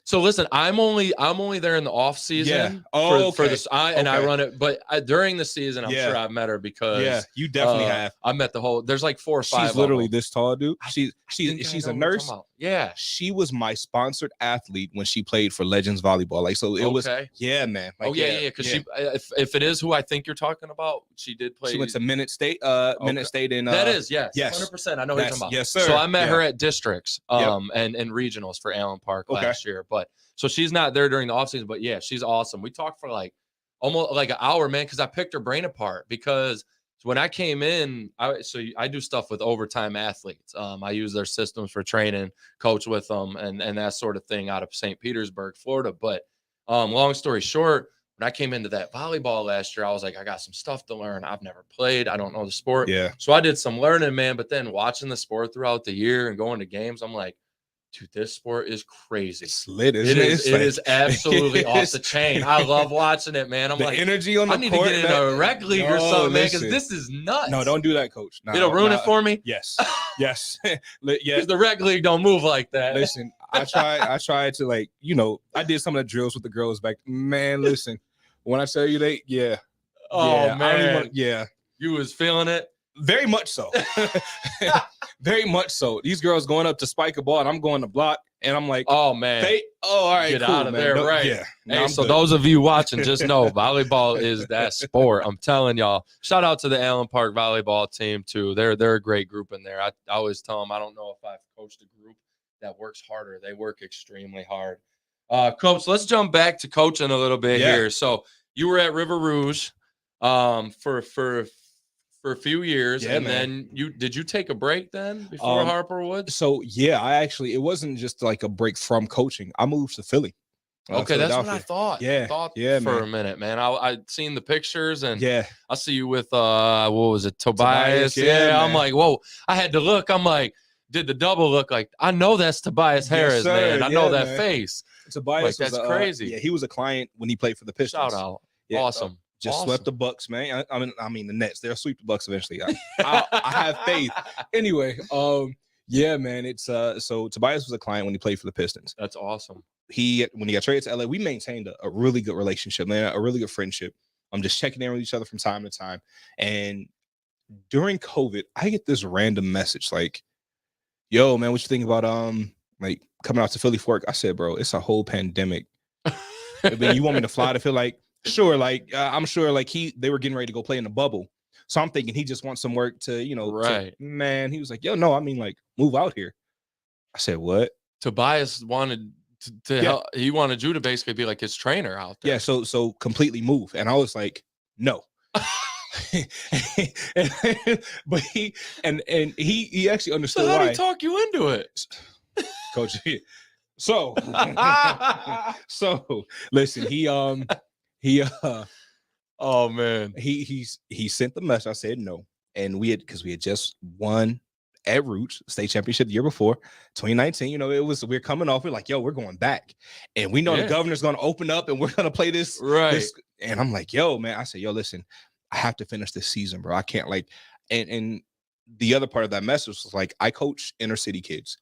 So listen, I'm only there in the off season.
Yeah.
For this, and I run it, but during the season, I'm sure I've met her because
you definitely have.
I met the whole. There's like 4 or 5.
She's literally this tall, dude. She's a nurse.
Yeah,
she was my sponsored athlete when she played for Legends Volleyball. Like so, it was. Yeah, man. Like,
because she, if it is who I think you're talking about, she did play.
She went to Minute State. Minute State in.
That is yes, 100%. I know what you're talking about.
Yes, sir.
So I met her at districts, and regionals for Allen Park last year, but. So she's not there during the offseason, but yeah, she's awesome. We talked for like almost like an hour, man, because I picked her brain apart. Because when I came in, I do stuff with overtime athletes. I use their systems for training, coach with them, and that sort of thing out of St. Petersburg, Florida. But long story short, when I came into that volleyball last year, I was like, I got some stuff to learn. I've never played. I don't know the sport.
Yeah.
So I did some learning, man. But then watching the sport throughout the year and going to games, I'm like, dude, this sport is crazy. It's
lit.
It is absolutely off the chain. I love watching it, man. I'm like,
energy on the court.
I need to get in a rec league or something, man, because this is nuts.
No, don't do that, coach. No,
it'll ruin it for me.
Yes. Yes.
Because the rec league don't move like that.
Listen, I tried to I did some of the drills with the girls back. Man, listen, when I tell you
Oh man.
You was
feeling it.
Very much so. Very much so. These girls going up to spike a ball, and I'm going to block, and I'm like,
oh man,
all right,
get
cool,
out of
man.
there, right?
Yeah.
Hey,
I'm
so
good.
those of you watching, just know volleyball is that sport. I'm telling y'all. Shout out to the Allen Park volleyball team too. They're a great group in there. I always tell them I don't know if I've coached a group that works harder. They work extremely hard. Coach, let's jump back to coaching a little bit here. So you were at River Rouge for a few years, and then did you take a break then before Harper Woods?
So it wasn't just like a break from coaching. I moved to Philly.
Okay, that's what I thought.
Yeah,
for a minute, man. I'd seen the pictures, and I see you with what was it, Tobias?
Yeah,
I'm like, whoa. I had to look. I'm like, did the double look like? I know that's Tobias Harris, man. I know that face.
Tobias,
that's crazy.
He was a client when he played for the Pistons.
Shout out, awesome.
Just swept the Bucks, man. I mean the Nets. They'll sweep the Bucks eventually. I have faith. Anyway, man. It's so Tobias was a client when he played for the Pistons.
That's awesome.
When he got traded to LA, we maintained a really good relationship, man, a really good friendship. I'm just checking in with each other from time to time. And during COVID, I get this random message like, "Yo, man, what you think about like coming out to Philly for work?" I said, "Bro, it's a whole pandemic. But you want me to fly to Philly?" Like, sure, like I'm sure like they were getting ready to go play in the bubble. So I'm thinking he just wants some work to,
right.
Man, he was like, "Yo, no, I mean like move out here." I said, "What?"
Tobias wanted to help. He wanted you to basically be like his trainer out there.
Yeah, so completely move. And I was like, "No." But he actually understood
so how
why.
did he talk you into it,
Coach? So listen, he oh man, he sent the message. I said no, and we had just won at Roots state championship the year before, 2019. We're coming off. We're like, yo, we're going back, and we know the governor's going to open up, and we're going to play this
right.
And I'm like, yo, man. I said, yo, listen, I have to finish this season, bro. I can't and the other part of that message was like, I coach inner city kids.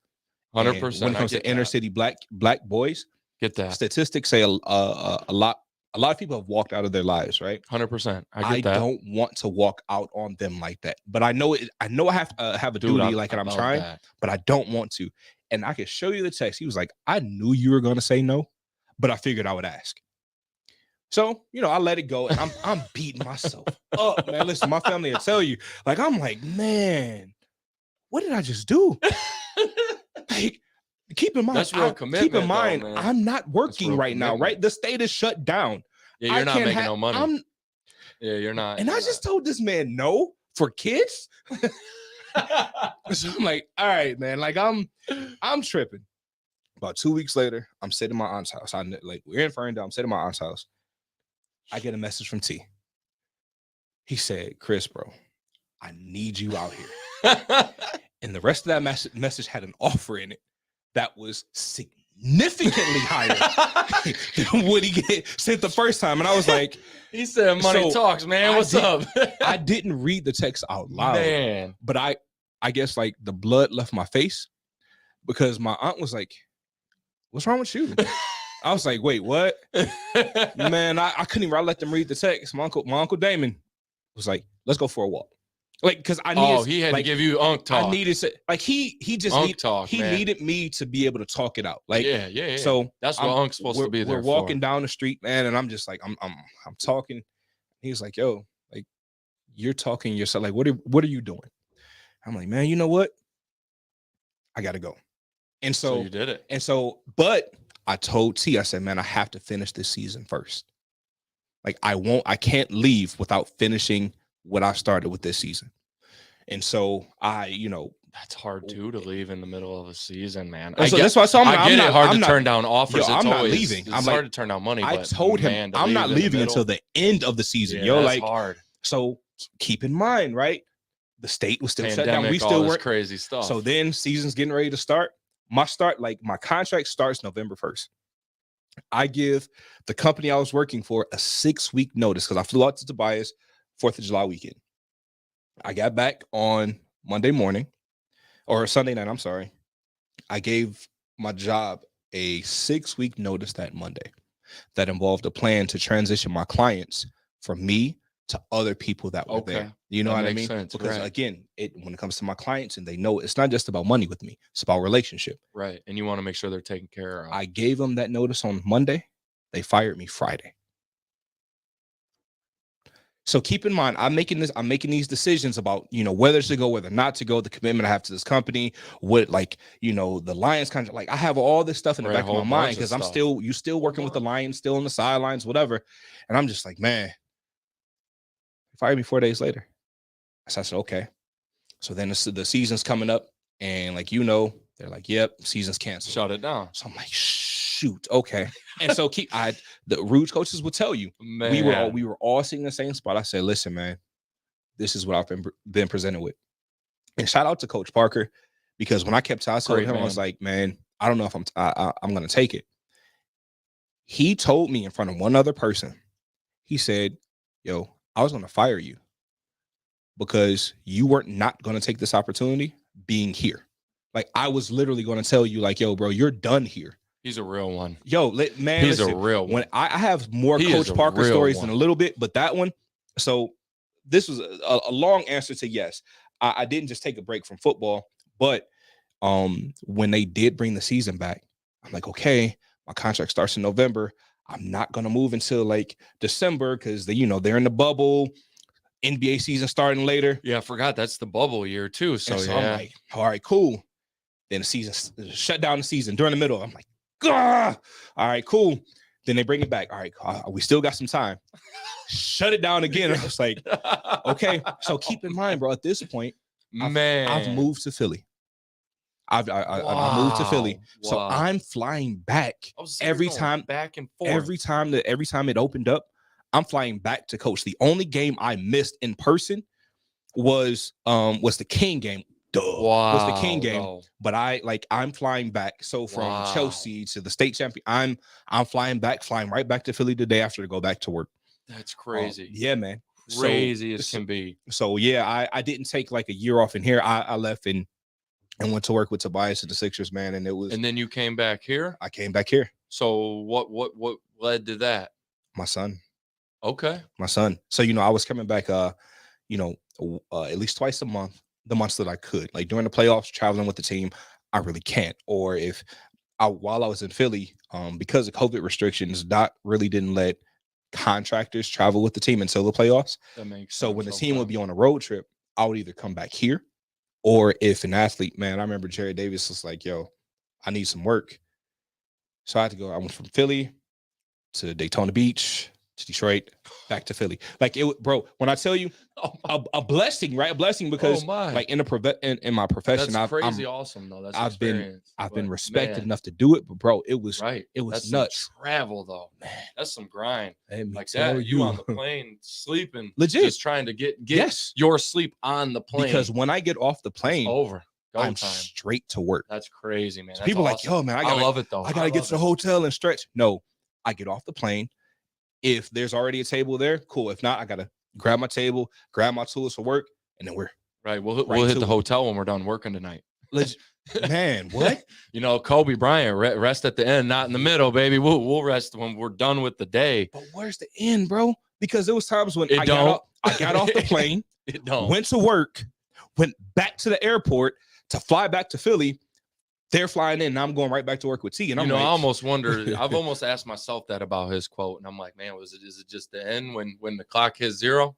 100%.
When it comes to inner city black boys,
get that.
Statistics say a lot of people have walked out of their lives, right?
100%.
I don't want to walk out on them like that, but I know it. I know I have to have a duty, and I'm trying, but I don't want to. And I can show you the text. He was like, "I knew you were going to say no, but I figured I would ask." So, I let it go, and I'm beating myself up, man. Listen, my family will tell you, like, I'm like, man, what did I just do? Like, keep in mind,
that's real commitment.
Keep in mind,
though,
I'm not working right now, right? The state is shut down.
Yeah, you're not making no money. You're not.
And I just told this man no for kids. So I'm like, all right, man. Like I'm tripping. About 2 weeks later, I'm sitting in my aunt's house. We're in Ferndale. I'm sitting in my aunt's house. I get a message from T. He said, "Chris, bro, I need you out here." And the rest of that message had an offer in it that was significantly higher than what he sent the first time. And I was like,
he said, "Money talks, man. What's up?"
I didn't read the text out loud,
man.
But I guess like the blood left my face because my aunt was like, "What's wrong with you?" I was like, "Wait, what?" Man, I couldn't even let them read the text. My uncle Damon was like, "Let's go for a walk." Like, because I needed.
He had to give you unk talk.
I needed he just needed me to be able to talk it out. Like,
yeah.
So
that's what unk's supposed to be there.
We're walking down the street, man, and I'm just like, I'm talking. He was like, "Yo, like, you're talking yourself. Like, what are you doing?" I'm like, "Man, you know what? I gotta go." And so
you did it.
And so, but I told T, I said, "Man, I have to finish this season first. Like, I can't leave without finishing what I started with this season." And so
that's hard too to leave in the middle of a season, man.
I get it
hard to turn down offers.
I'm not leaving.
It's hard to turn down money.
I told him I'm not leaving until the end of the season.
That's hard.
So keep in mind, right? The state was still shut down. We still work
crazy stuff.
So then season's getting ready to start. My contract starts November 1st. I give the company I was working for a 6-week notice because I flew out to Tobias 4th of July weekend. I got back on Monday morning or Sunday night. I'm sorry. I gave my job a 6-week notice that Monday that involved a plan to transition my clients from me to other people that were
Okay.
there. You know
That
what I
makes
mean?
sense,
Because
right.
again, when it comes to my clients and they know it's not just about money with me, it's about relationship.
Right. And you want to make sure they're taken care of.
I gave them that notice on Monday. They fired me Friday. So keep in mind, I'm making these decisions about, whether to go, whether not to go, the commitment I have to this company, what, like, the Lions contract, like I have all this stuff in the
Right, a
back of my
whole
mind
bunch of
because I'm
stuff.
still working with the Lions, still on the sidelines, whatever. And I'm just like, man, they fired me 4 days later. So I said, okay. So then the season's coming up, and like, they're like, yep, season's canceled.
Shut it down.
So I'm like, shoot, okay. And so the Rouge coaches will tell you,
Man.
we were all sitting in the same spot. I said, listen, man, this is what I've been presented with. And shout out to Coach Parker, because when I kept telling him, I was like, man, I don't know if I'm going to take it. He told me in front of one other person, he said, yo, I was going to fire you because you weren't not going to take this opportunity being here. Like, I was literally going to tell you, like, yo, bro, you're done here.
He's a real one.
Yo, man,
he's
listen,
a real one.
When I have more Coach Parker stories in a little bit, but that one, so this was a long answer to yes. I didn't just take a break from football, but when they did bring the season back, I'm like, okay, my contract starts in November. I'm not gonna move until like December because they're in the bubble. NBA season starting later.
Yeah, I forgot that's the bubble year too. So yeah,
I'm like, all right, cool. Then the season shut down the season during the middle. I'm like, all right, cool. Then they bring it back. All right, we still got some time. Shut it down again. I was like, okay. So keep in mind, bro, at this point, I've moved to Philly. I moved to Philly.
Wow.
So I'm flying back every time,
back and forth.
every time it opened up, I'm flying back to coach. The only game I missed in person was the King game. Was the King game.
No.
But I'm flying back. So from Chelsea to the state champion, I'm flying right back to Philly the day after to go back to work.
That's crazy.
Yeah, man.
Crazy as can be.
So yeah, I didn't take like a year off in here. I left and went to work with Tobias at the Sixers, man. And it was.
And then you came back here?
I came back here.
So what led to that?
My son.
Okay.
My son. So I was coming back at least twice a month, the months that I could. Like during the playoffs, traveling with the team, I really can't. Or while I was in Philly, because of COVID restrictions, Doc really didn't let contractors travel with the team until the playoffs.
That makes
so
sense.
when the team would be on a road trip, I would either come back here, or if an athlete, man, I remember Jerry Davis was like, yo, I need some work. So I had to go. I went from Philly to Daytona Beach to Detroit, back to Philly. Like bro, when I tell you a blessing, right? A blessing because like in my profession,
that's crazy awesome though. That's
I've been respected enough to do it, but bro, it was
that's
nuts.
Travel though, man. That's some grind.
Like
that, you on the plane sleeping,
legit,
just trying to get your sleep on the plane.
Because when I get off the plane,
it's over.
I'm time. Straight to work.
That's crazy, man.
So people
awesome.
Like, yo, man,
I love it though.
I gotta get to the hotel and stretch. No, I get off the plane. If there's already a table there, cool. If not, I gotta grab my table, grab my tools for work, and then we're
right. We'll hit the hotel when we're done working tonight.
Man, what?
Kobe Bryant, rest at the end, not in the middle, baby. We'll rest when we're done with the day.
But where's the end, bro? Because there was times when I got off the plane, went to work, went back to the airport to fly back to Philly. They're flying in, and I'm going right back to work with T. And I'm
I almost wonder. I've almost asked myself that about his quote, and I'm like, man, is it just the end when the clock hits zero?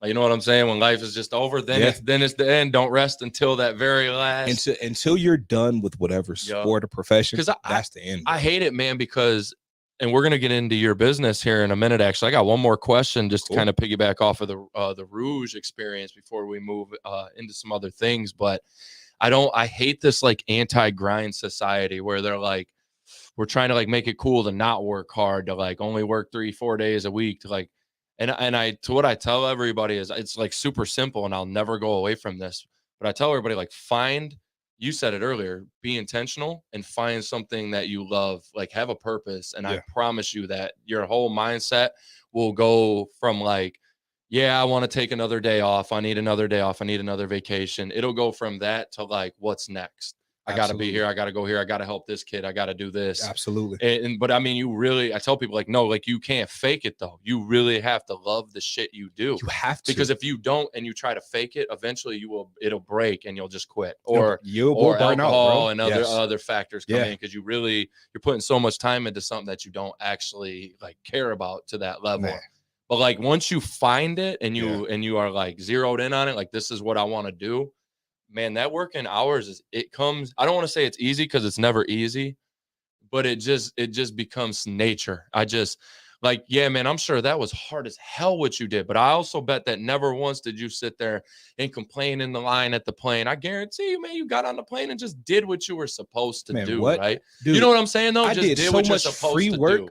Like, you know what I'm saying? When life is just over, then it's the end. Don't rest until that very last.
Until you're done with whatever sport or profession. Because that's the end.
I hate it, man. Because, and we're gonna get into your business here in a minute. Actually, I got one more question just to kind of piggyback off of the Rouge experience before we move into some other things, but. I hate this like anti-grind society where they're like, we're trying to like make it cool to not work hard, to like only work 3-4 days a week, to like, and to what I tell everybody is it's like super simple, and I'll never go away from this, but I tell everybody like you said it earlier, be intentional and find something that you love, like have a purpose. And I promise you that your whole mindset will go from like, yeah, I want to take another day off. I need another day off. I need another vacation. It'll go from that to like, what's next? I got to be here. I got to go here. I got to help this kid. I got to do this.
Absolutely.
But I mean, I tell people like, no, like you can't fake it though. You really have to love the shit you do.
You have to.
Because if you don't and you try to fake it, eventually it'll break and you'll just quit.
Or you'll burn out, bro.
And other factors come in because you're putting so much time into something that you don't actually like care about to that level. Man. But like once you find it and you are like zeroed in on it, like this is what I want to do, man, that working hours comes. I don't want to say it's easy because it's never easy, but it just becomes nature. Yeah, man, I'm sure that was hard as hell what you did, but I also bet that never once did you sit there and complain in the line at the plane. I guarantee you, man, you got on the plane and just did what you were supposed to do, right?
Dude,
you know what I'm saying, though?
I
just
did so much free work.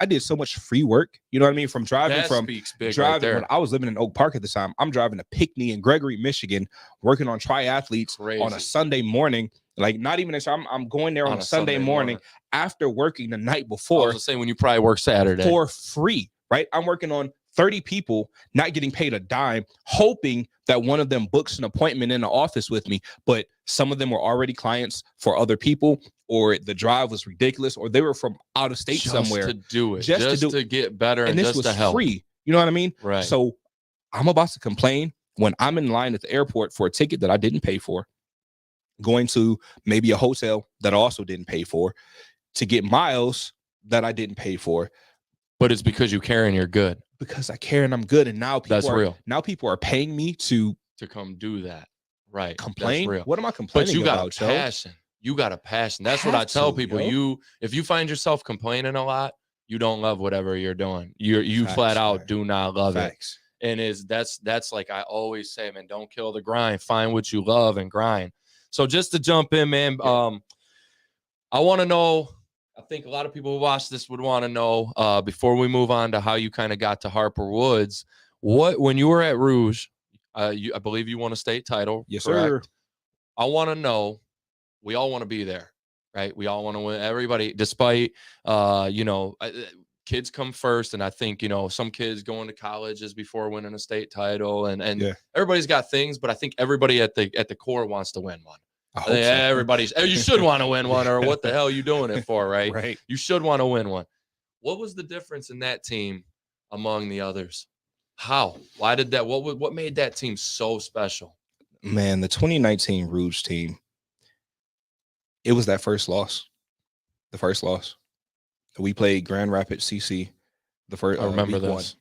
I did so much free work. You know what I mean? From driving when I was living in Oak Park at the time, I'm driving to Pinckney in Gregory, Michigan, working on triathletes on a Sunday morning. Like not even I'm going there on a Sunday morning after working the night before.
I was saying when you probably work Saturday
for free, right? I'm working on 30 people, not getting paid a dime, hoping that one of them books an appointment in the office with me. But some of them were already clients for other people, or the drive was ridiculous, or they were from out of state somewhere
to do it, just to get better, and this was
to help. Free. You know what I mean?
Right.
So I'm about to complain when I'm in line at the airport for a ticket that I didn't pay for, going to maybe a hotel that I also didn't pay for, to get miles that I didn't pay for.
But it's because you care and you're good.
Because I care and I'm good, and now people are paying me to
come do that. Right.
Complain. What am I complaining about?
But you got passion. You got a passion. That's what I tell people. If you find yourself complaining a lot, you don't love whatever you're doing. You flat out do not love it. And that's like I always say, man, don't kill the grind. Find what you love and grind. So just to jump in, man, I want to know. I think a lot of people who watch this would want to know, before we move on to how you kind of got to Harper Woods, when you were at Rouge, I believe you won a state title.
Yes,
correct?
sir.
I want to know, we all want to be there, right? We all want to win. Everybody, despite, kids come first. And I think, some kids going to colleges before winning a state title and everybody's got things, but I think everybody at the core wants to win one. You should want to win one, or what the hell are you doing it for, right?
Right.
You should want to win one. What was the difference in that team among the others? How? Why did that? What made that team so special?
Man, the 2019 Rouge team, it was that first loss. The first loss. We played Grand Rapids CC. The first.
I remember this.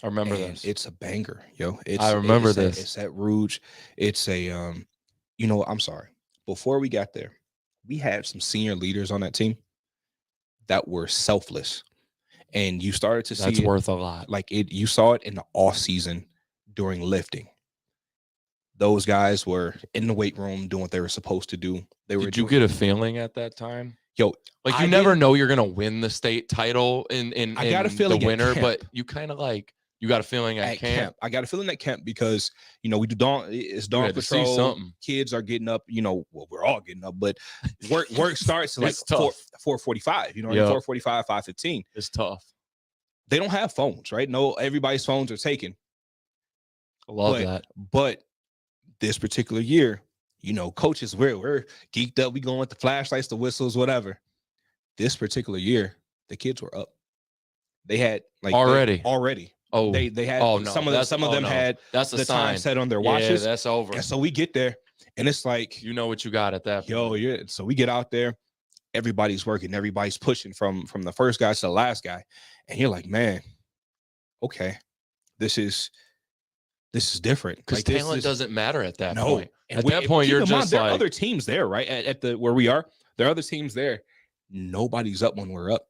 I remember this.
It's a banger, yo.
I remember this.
It's at Rouge. It's a I'm sorry. Before we got there, we had some senior leaders on that team that were selfless. And you started to see
that's worth a lot.
Like you saw it in the off season during lifting. Those guys were in the weight room doing what they were supposed to do.
Did you get a feeling at that time?
Yo,
like you never know you're gonna win the state title in
I got a feeling
the winner, but you kind of like you got a feeling at camp.
I got a feeling at camp because we do dawn patrol. Kids are getting up. We're all getting up, but work starts at like 4:45. 4:45, 5:15.
It's tough.
They don't have phones, right? No, everybody's phones are taken.
I love that.
But this particular year, coaches, we're geeked up. We going with the flashlights, the whistles, whatever. This particular year, the kids were up. They had already. Oh, they had some of them had
that's the
time set on their watches.
Yeah, that's over.
And so we get there and it's like,
you know what you got at that point.
So we get out there, everybody's working, everybody's pushing from the first guy to the last guy. And you're like, man, okay, this is different.
Because talent doesn't matter at that point.
And
at that point, you're just
there are other teams there, right? At the where we are, there are other teams there. Nobody's up when we're up.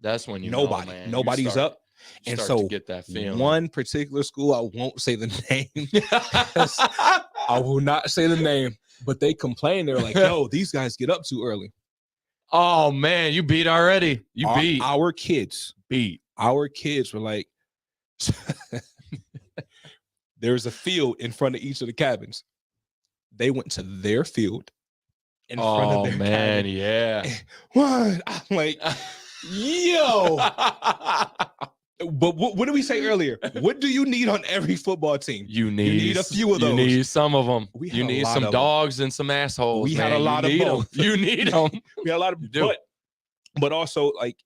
That's when
nobody's up. And so
to get that feeling.
One particular school, I won't say the name. I will not say the name, but they complain. They're like, yo, these guys get up too early.
Oh man, you beat already. Beat.
Our kids beat. Our kids were like, there's a field in front of each of the cabins. They went to their field in front of their cabin.
Yeah.
What? I'm like, yo. But what did we say earlier? What do you need on every football team?
You need
a few of those.
You need some of them.
We had
You
a
need
lot
some
of 'em.
dogs and some assholes.
We had
man.
a lot
you
of
need 'em.
both.
You need them.
We had a lot of,
You do.
but also like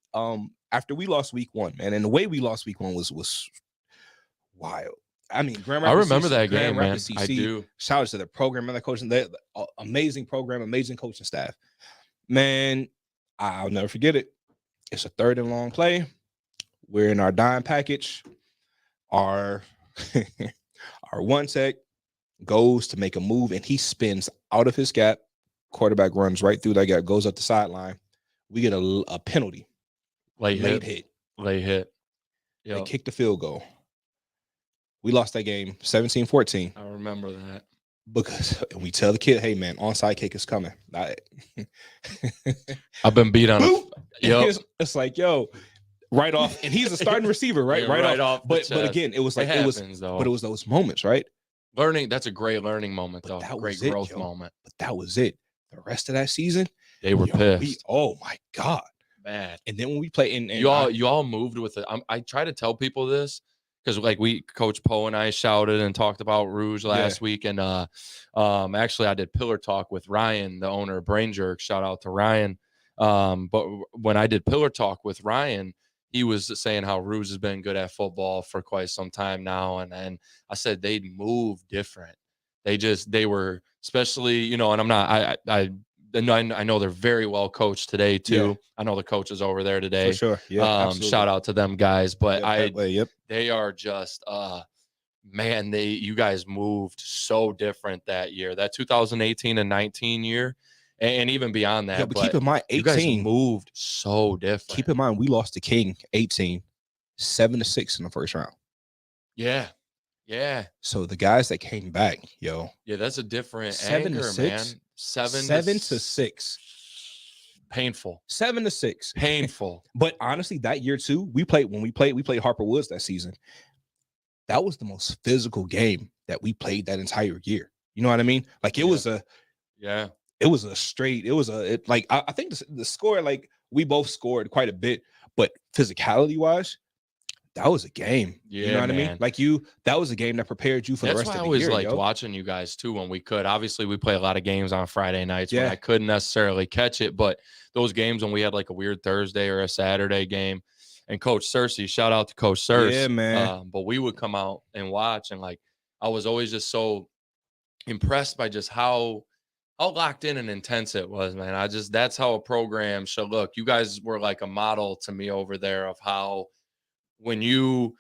after we lost week 1, man, and the way we lost week 1 was wild. I mean, Grand
I
Rapids
remember
CC,
that
Grand
game, man.
Rapids CC,
I do.
Shout out to the program and the coaching. They amazing program, amazing coaching staff. Man, I'll never forget it. It's a 3rd and long play. We're in our dime package. Our our one tech goes to make a move, and he spins out of his gap. Quarterback runs right through that gap, goes up the sideline. We get a penalty.
Late hit.
They
Yep.
kicked the field goal. We lost that game 17-14.
I remember that.
Because we tell the kid, hey, man, onside kick is coming.
I've been beat on it. Yep.
It's like, yo, right off. And he's a starting receiver, right?
Yeah, right off.
But again, it was like, it was those moments, right?
Learning, that's a great learning moment, though. Great growth moment.
But that was it. The rest of that season,
they were pissed.
Oh my God.
Man.
And then when we play and
you all moved with it. I try to tell people this because like Coach Poe and I shouted and talked about Rouge last week. And actually I did pillar talk with Ryan, the owner of Brain Jerk. Shout out to Ryan. But when I did pillar talk with Ryan, he was saying how Rouge has been good at football for quite some time now. And then I said they'd move different. They were, especially, and I'm not, I know they're very well coached today too. Yeah. I know the coaches over there today.
For sure. Yeah.
Shout out to them guys. But
yep,
they are just man, you guys moved so different that year. That 2018 and 19 year. And even beyond that.
Yeah, but keep in mind, 18
you guys moved so different.
Keep in mind, we lost to King 18, 7-6 in the first round.
Yeah. Yeah.
So the guys that came back,
yeah, that's a different
7-6,
man.
7-6.
Painful.
7-6.
Painful.
But honestly, that year too, we played Harper Woods that season. That was the most physical game that we played that entire year. You know what I mean? Like it was a straight. I think the score, like we both scored quite a bit, but physicality wise, that was a game.
Yeah,
you know what I mean? Like that was a game that prepared you for the rest of the year. That's why I always liked
watching you guys too when we could. Obviously, we play a lot of games on Friday nights when I couldn't necessarily catch it, but those games when we had like a weird Thursday or a Saturday game, and Coach Cersei, shout out to Coach Cersei.
Yeah, man.
But we would come out and watch, and like I was always just so impressed by just how locked in and intense it was, man. That's how a program should look. You guys were like a model to me over there of how when you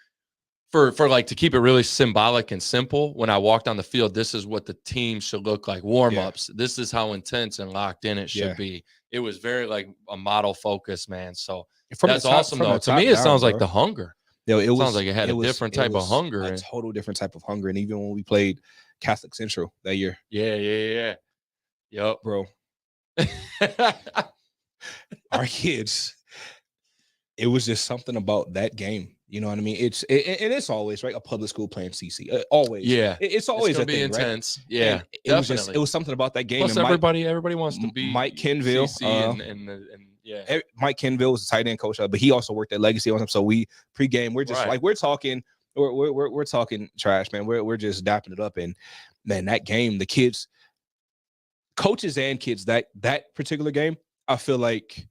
for like to keep it really symbolic and simple, when I walked on the field, this is what the team should look like. Warm-ups. Yeah. This is how intense and locked in it should be. It was very like a model focus, man. So that's awesome though. To me, it sounds like the hunger.
It
sounds like it had a different type of hunger.
A total different type of hunger. And even when we played Catholic Central that year.
Yeah. Yep,
bro. Our kids, it was just something about that game. You know what I mean? It's always right. A public school playing CC, always.
Yeah,
it's always
gonna
be
intense.
Right?
Yeah,
it was something about that game.
Plus,
and
everybody wants to be
Mike Kenville. Mike Kenville was a tight end coach, but he also worked at Legacy on him. So we pregame, we're just like we're talking trash, man. We're just dapping it up, and man, that game, the kids. Coaches and kids, that particular game, I feel like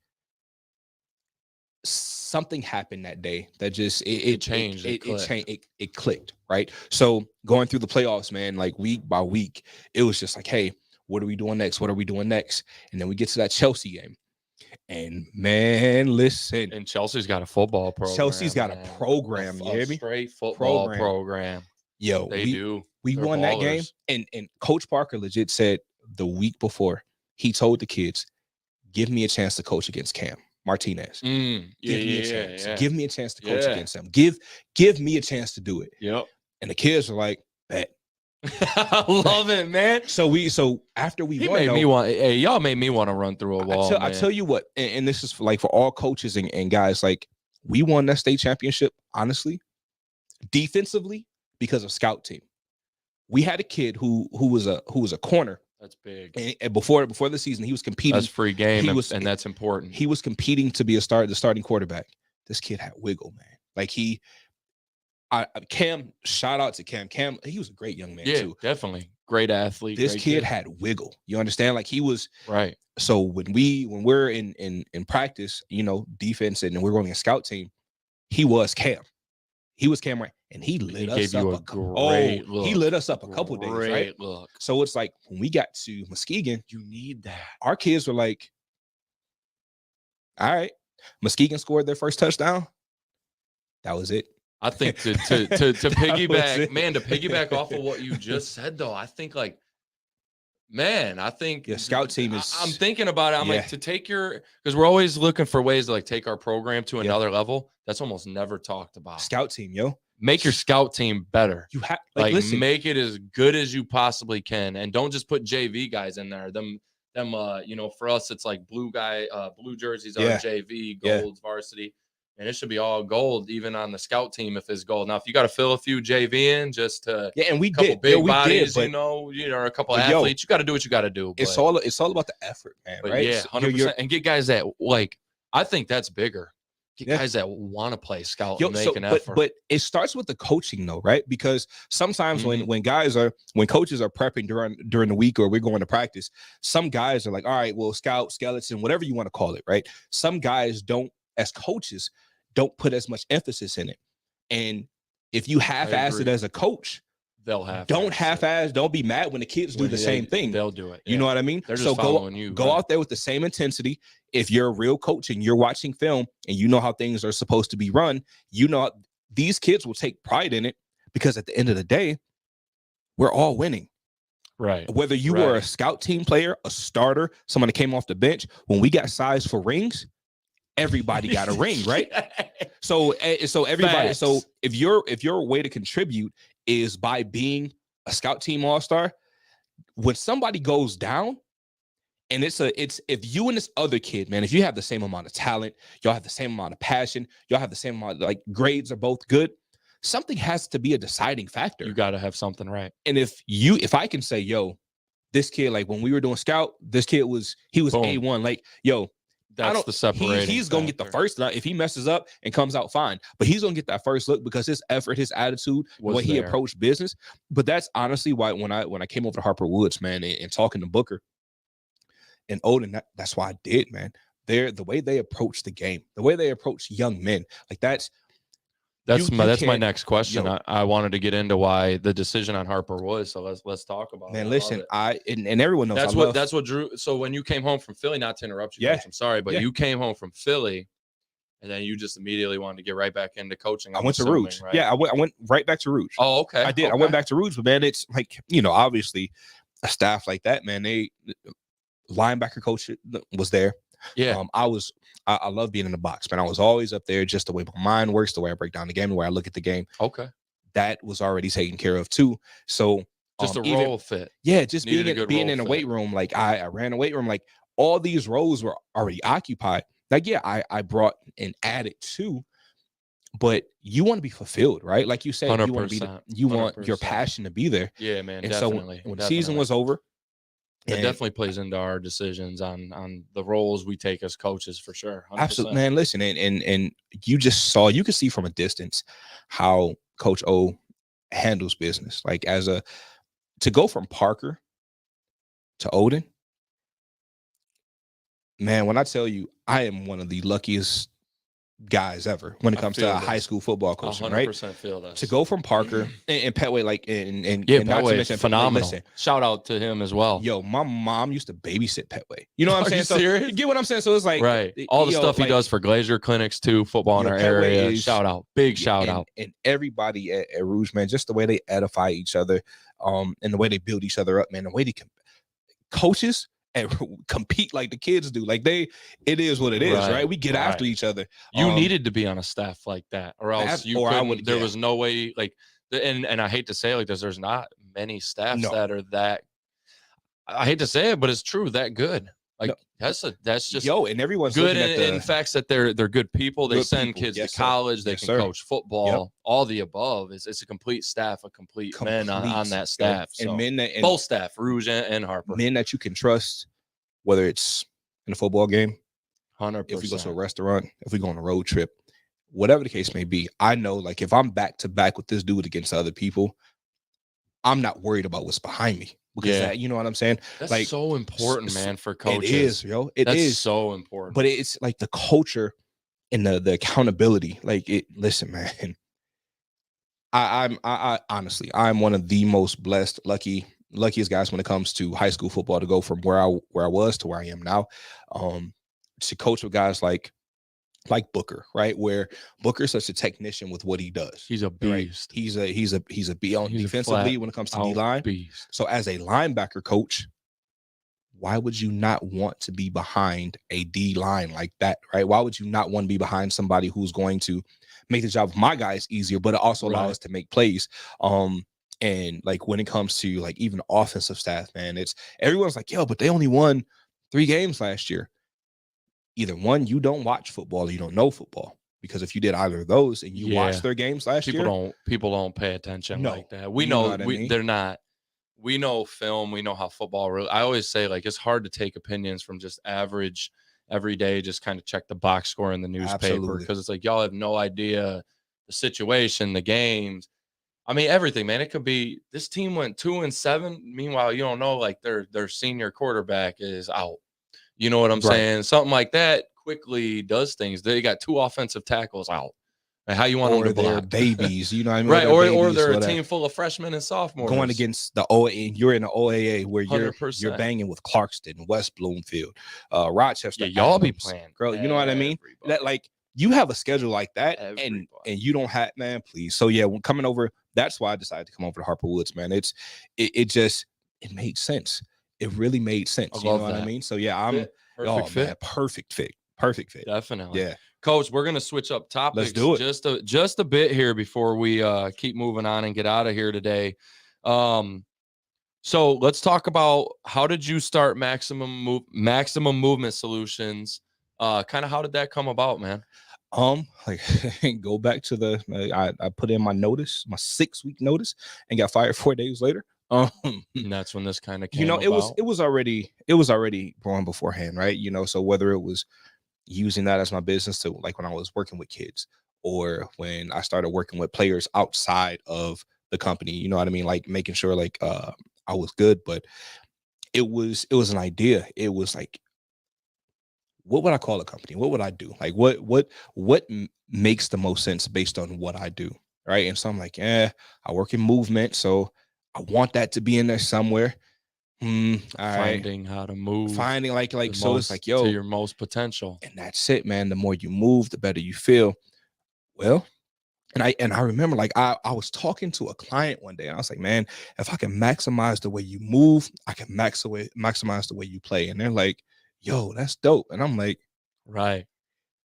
something happened that day that just it changed. It clicked, right? So going through the playoffs, man, like week by week, it was just like, hey, what are we doing next? What are we doing next? And then we get to that Chelsea game. And man, listen.
And Chelsea's got a football program.
Chelsea's got a program, you hear me?
Straight football program.
Yo,
they do.
We won that game. And Coach Parker legit said the week before, he told the kids, give me a chance to coach against Cam Martinez. Give me a chance. Give me a chance to coach against him. Give me a chance to do it.
Yep.
And the kids were like, bet.
I love it, man.
So after we won,
y'all made me want to run through a wall.
I tell you what, and this is like for all coaches and guys, like we won that state championship, honestly, defensively because of scout team. We had a kid who was a corner.
That's big.
And before the season, he was competing.
That's free game, and that's important.
He was competing to be the starting quarterback. This kid had wiggle, man. Like Cam, shout out to Cam. Cam, he was a great young man
Yeah,
too.
definitely. Great athlete.
This
great
kid had wiggle. You understand? Like he was
right.
So when we're in practice, defense, and we're going a scout team, he was Cam. He was Cam, right? And he lit us up. He lit us up a couple days, right?
Look.
So it's like when we got to Muskegon,
you need that.
Our kids were like, all right, Muskegon scored their first touchdown. That was it.
I think to piggyback, man, to piggyback off of what you just said, though, I think I think
your scout team is.
I'm thinking about it. I'm like, to take because we're always looking for ways to take our program to another level. That's almost never talked about.
Scout team, yo.
Make your scout team better.
You have
listen, make it as good as you possibly can, and don't just put JV guys in there. Them, for us, it's like blue jerseys are JV, gold's varsity. And it should be all gold, even on the scout team if it's gold. Now, if you got to fill a few JV in just to
and we
a couple
did.
big
we
bodies,
did,
a couple athletes, you got to do what you got to do.
It's all about the effort, man. Right?
Yeah, 100%. And get guys that I think that's bigger. Get guys that want to play scout and make an effort.
But it starts with the coaching, though, right? Because sometimes when coaches are prepping during the week or we're going to practice, some guys are like, all right, well, scout, skeleton, whatever you want to call it, right? Some guys don't, as coaches, don't put as much emphasis in it. And if you half-ass it as a coach,
they'll have
don't be mad when the kids do the same thing.
They'll do it.
You know what I mean?
They're just following you.
Go out there with the same intensity. If you're a real coach and you're watching film and you know how things are supposed to be run, these kids will take pride in it because at the end of the day, we're all winning.
Right.
Whether you were a scout team player, a starter, someone that came off the bench, when we got sized for rings, everybody got a ring, right? So everybody.
Facts.
So if your way to contribute is by being a scout team all-star, when somebody goes down, and it's if you and this other kid, man, if you have the same amount of talent, y'all have the same amount of passion, y'all have the same amount of grades are both good, something has to be a deciding factor.
You got to have something right.
And if I can say, yo, this kid, when we were doing scout, this kid was A1,
that's the separating.
He's gonna get the first. If he messes up and comes out fine, but he's gonna get that first look because his effort, his attitude, the way he approached business. But that's honestly why when I came over to Harper Woods, man, and talking to Booker and Odin, that's why I did, man. The way they approach the game, the way they approach young men,
that's my next question. I wanted to get into why the decision on Harper was. So let's talk about it.
Man, listen, and everyone knows
that's what Drew. So when you came home from Philly, not to interrupt you, Coach, I'm sorry, but you came home from Philly, and then you just immediately wanted to get right back into coaching.
I went to Rouge. Right? Yeah, I went right back to Rouge.
Oh, okay.
I did.
Okay.
I went back to Rouge, but man, it's obviously a staff like that, man. Linebacker coach was there.
Yeah.
I love being in the box, man. I was always up there, just the way my mind works, the way I break down the game, the way I look at the game.
Okay.
That was already taken care of too. So
just a role fit.
Yeah, just being in a weight room. I ran a weight room. All these roles were already occupied. I brought and added to, but you want to be fulfilled, right? Like you said,
100%,
you want your passion to be there.
Yeah, man.
And
definitely.
So when the season was over,
it definitely plays into our decisions on the roles we take as coaches for sure. 100%.
Absolutely, man. Listen, and you could see from a distance how Coach O handles business. To go from Parker to Odin, man, when I tell you, I am one of the luckiest guys ever when it comes to high school football coaching, right?
100% feel that.
To go from Parker and Petway, and
Petway, phenomenal. Shout out to him as well.
Yo, my mom used to babysit Petway. You know what I'm saying?
So serious?
You get what I'm saying? So it's
right. All the stuff he does for Glazier clinics too, football in our area. Shout out, big shout out,
and everybody at Rouge, man. Just the way they edify each other, and the way they build each other up, man. The way they coaches and compete like the kids do. It is what it is, right? We get after each other.
You needed to be on a staff like that, or else there was no way. And I hate to say it there's not many staffs that are that. I hate to say it, but it's true, that good. That's just
and everyone's
good in facts that they're good people. They send kids to college. They can coach football. All the above. It's a complete staff, a complete men on that staff.
And men
both staff, Rouge and Harper.
Men that you can trust, whether it's in a football game,
100%.
if we go to a restaurant, if we go on a road trip, whatever the case may be, I know like if I'm back to back with this dude against other people, I'm not worried about what's behind me because
Yeah.
that, you know what I'm saying?
That's
Like
so important, man, for
it
coaches.
is, yo. It
That's
is.
so important.
But it's like the culture and the accountability. Like it, listen, man. I honestly, I'm one of the most blessed, luckiest guys when it comes to high school football to go from where I was to where I am now. Um, to coach with guys like Booker, right? Where Booker's such a technician with what he does.
He's a
Right?
beast.
He's a be on
He's a
defensively
flat
when it comes to
out
D line.
beast.
So as a linebacker coach, why would you not want to be behind a D line like that, right? Why would you not want to be behind somebody who's going to make the job of my guys easier, but it also allows
Right.
us to make plays? And like when it comes to like even offensive staff, man, it's everyone's like, yo, but they only won 3 games last year. Either one, you don't watch football or you don't know football. Because if you did either of those and you
Yeah.
watched their games last year,
People don't pay attention
No.
like that. We
You know
know
what I mean?
they're not. We know film. We know how football really. I always say like it's hard to take opinions from just average, every day. Just kind of check the box score in the newspaper
Absolutely.
because it's like y'all have no idea the situation, the games. I mean everything, man. It could be this team went 2-7. Meanwhile, you don't know like their senior quarterback is out. You know what I'm
Right.
saying? Something like that quickly does things. They got 2 offensive tackles out. Like, how you want them
or
to
they're
block?
babies, you know what I mean?
Right, or
babies,
they're a
whatever.
team full of freshmen and sophomores
Going against the OAA, you're in the OAA where you're
100%.
banging with Clarkston, West Bloomfield, Rochester.
Yeah, y'all be
Adams,
playing,
girl. You know what I mean? That
everybody.
like you have a schedule like that, and
Everybody.
you don't have, man. Please. So yeah, when coming over, that's why I decided to come over to Harper Woods, man. It just it made sense. It really made sense.
I
You know
love
what I
that.
mean? So yeah, I'm
Perfect fit.
man, perfect fit, perfect fit.
Definitely.
Yeah,
Coach, we're gonna switch up topics
do it.
just a bit here before we keep moving on and get out of here today. So let's talk about how did you start Maximum Movement Solutions? Kind of how did that come about, man?
Like go back to the I put in my notice, my 6-week notice, and got fired 4 days later.
And that's when this kind of came
You know,
about.
it was already born beforehand, right? You know, so whether it was using that as my business to like when I was working with kids or when I started working with players outside of the company, you know what I mean? Like making sure like I was good, but it was an idea. It was like, what would I call a company? What would I do? Like what makes the most sense based on what I do, right? And so I'm like, I work in movement, so I want that to be in there somewhere. All right.
Finding how to move,
Finding like
the
so it's
most
like, yo,
to your most potential.
and that's it, man. The more you move, the better you feel. Well, and I remember like I was talking to a client one day and I was like, man, if I can maximize the way you move, I can maximize the way you play. And they're like, yo, that's dope. And I'm like,
Right.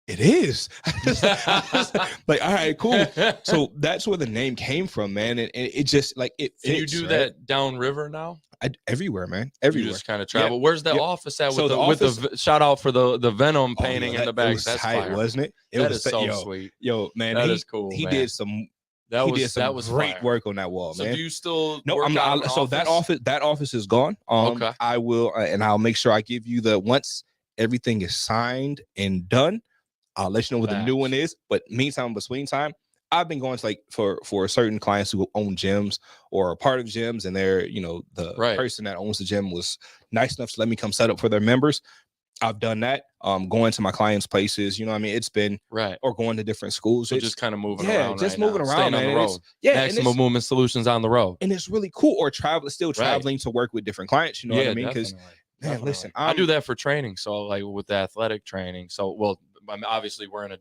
it is. Like, all right, cool. So that's where the name came from, man. And it just like it fits,
And you do
right?
that downriver now?
Everywhere, man.
You
Everywhere.
just kind of travel. Where's that
Yep.
office at?
So
With
the
with
office-
the shout out for the Venom
Oh,
painting
yo,
in the
it
back.
was
That's
tight,
fire.
wasn't it? It
That
was
is so
yo,
sweet.
Yo, man,
That is cool.
He
man.
did some
That
he
was
did some great
fire.
work on that wall,
So
man.
do you still
No,
work
I'm
out of
not.
an
So that office is gone.
Okay.
I will, and I'll make sure I give you the once everything is signed and done. I'll let you know what the new one is. But meantime, between time, I've been going to like for certain clients who own gyms or are part of gyms, and they're the person that owns the gym was nice enough to let me come set up for their members. I've done that. Going to my clients' places, you know what I mean? It's been or going to different schools.
So
it's
just kind of moving around.
Just
right
moving
now.
around,
Staying
man.
on the road. Maximum Movement Solutions on the road.
And it's really cool. Or still traveling to work with different clients, you know what I mean? Because man, listen,
I do that for training. So like with the athletic training. So obviously we're in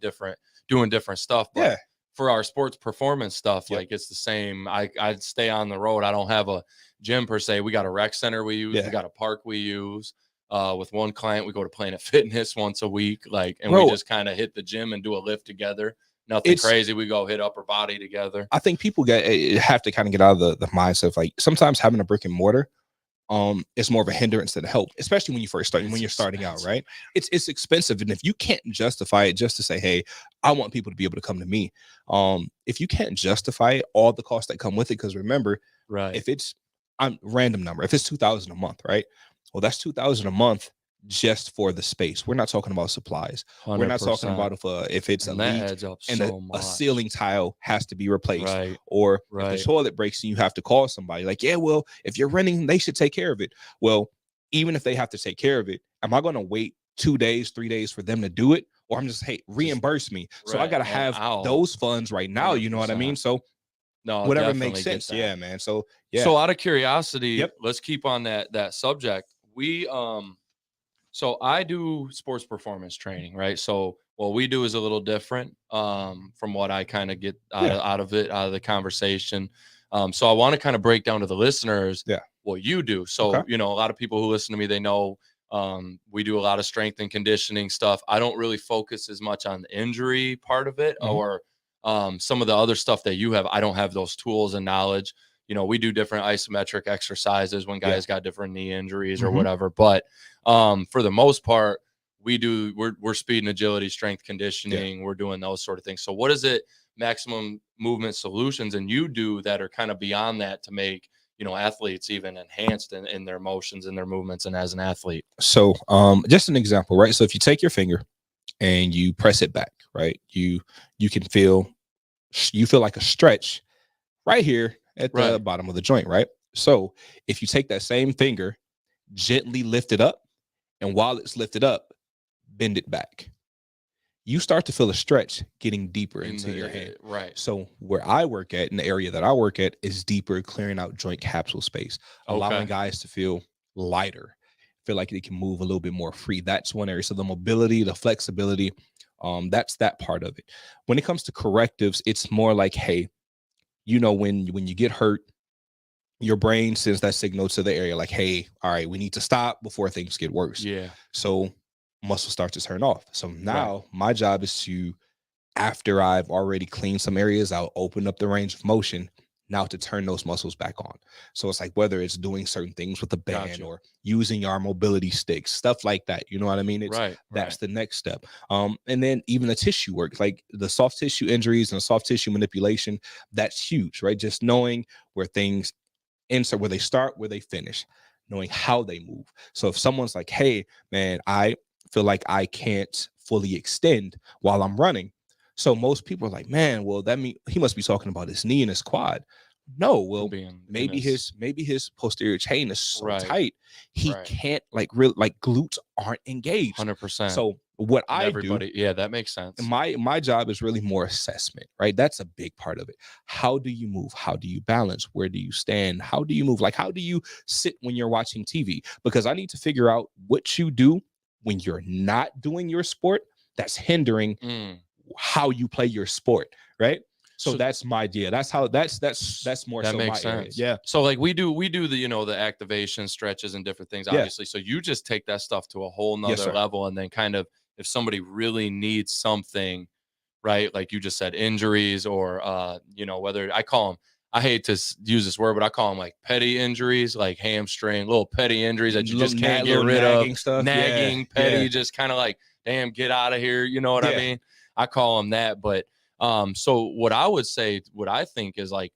doing different stuff, but for our sports performance stuff, like it's the same. I stay on the road. I don't have a gym per se. We got a rec center we use. We got a park we use. With one client, we go to Planet Fitness once a week, we just kind of hit the gym and do a lift together. Nothing crazy. We go hit upper body together.
I think people have to kind of get out of the mindset of like sometimes having a brick and mortar is more of a hindrance than a help, especially when you first start, when you're starting out, right? It's expensive. And if you can't justify it just to say, hey, I want people to be able to come to me. If you can't justify all the costs that come with it, because remember, if it's random number, if it's $2,000 a month, right? Well, that's $2,000 a month just for the space. We're not talking about supplies. We're not talking
100%.
about if it's a
And that
leak
adds up
and
so
a
much.
ceiling tile has to be replaced,
Right.
or if the
Right.
toilet breaks and you have to call somebody. Like, yeah, well, if you're renting, they should take care of it. Well, even if they have to take care of it, am I going to wait 2 days, 3 days for them to do it? Or I'm just, hey, reimburse me. So I
Right.
got to
And
have
out.
those funds right now. You know what I mean?
100%.
So
No,
whatever makes
definitely get
sense.
that.
Yeah, man. So yeah.
So out of curiosity,
Yep.
let's keep on that subject. We so I do sports performance training, right? So what we do is a little different from what I kind of get
Yeah.
out of the conversation. So I want to kind of break down to the listeners
Yeah.
what you do. So,
Okay.
you know, a lot of people who listen to me, they know we do a lot of strength and conditioning stuff. I don't really focus as much on the injury part of it,
Mhm.
or some of the other stuff that you have. I don't have those tools and knowledge. You know, we do different isometric exercises when guys got different knee injuries or
Mhm.
whatever. But for the most part, we're speed and agility, strength conditioning. We're doing those sort of things. So what is it, maximum movement solutions, and you do that are kind of beyond that to make, you know, athletes even enhanced in their motions and their movements and as an athlete?
So just an example, right? So if you take your finger and you press it back, right? You can feel like a stretch right here at the
Right.
bottom of the joint, right? So if you take that same finger, gently lift it up, and while it's lifted up, bend it back, you start to feel a stretch getting deeper into your hand.
Right.
So where I work at, in the area that I work at, is deeper, clearing out joint capsule space, allowing
Okay.
guys to feel lighter, feel like they can move a little bit more free. That's one area. So the mobility, the flexibility, that's that part of it. When it comes to correctives, it's more like, hey, you know, when you get hurt, your brain sends that signal to the area like, hey, all right, we need to stop before things get worse.
Yeah.
So muscles start to turn off. So now
Right.
my job is to, after I've already cleaned some areas, I'll open up the range of motion now to turn those muscles back on. So it's like whether it's doing certain things with the band
Gotcha.
or using our mobility sticks, stuff like that. You know what I mean? It's
Right.
that's
Right.
the next step. And then even the tissue work, like the soft tissue injuries and soft tissue manipulation, that's huge, right? Just knowing where things insert, where they start, where they finish, knowing how they move. So if someone's like, hey, man, I feel like I can't fully extend while I'm running. So most people are like, man, well, that mean he must be talking about his knee and his quad. No, well,
Being in
maybe his posterior chain is so
Right.
tight he
Right.
can't like real like glutes aren't engaged.
100%.
So what
And
I do,
everybody, yeah, that makes sense.
my job is really more assessment, right? That's a big part of it. How do you move? How do you balance? Where do you stand? How do you move? Like, how do you sit when you're watching TV? Because I need to figure out what you do when you're not doing your sport that's hindering how you play your sport, right? So
So
that's my idea. That's how that's more
that
so my
makes
area.
sense.
Yeah.
So like we do the, you know, the activation stretches and different things,
Yeah.
obviously. So you just take that stuff to a whole
Yes,
nother
sir.
level, and then kind of, if somebody really needs something, right? Like you just said, injuries, or you know, whether I call them, I hate to use this word, but I call them like petty injuries, like hamstring, little petty injuries that you just can't get
Little
rid of.
nagging stuff.
Nagging,
Yeah.
petty,
Yeah.
just kind of like, damn, get out of here. You know what I
Yeah.
mean? I call them that. But so what I would say, what I think is like,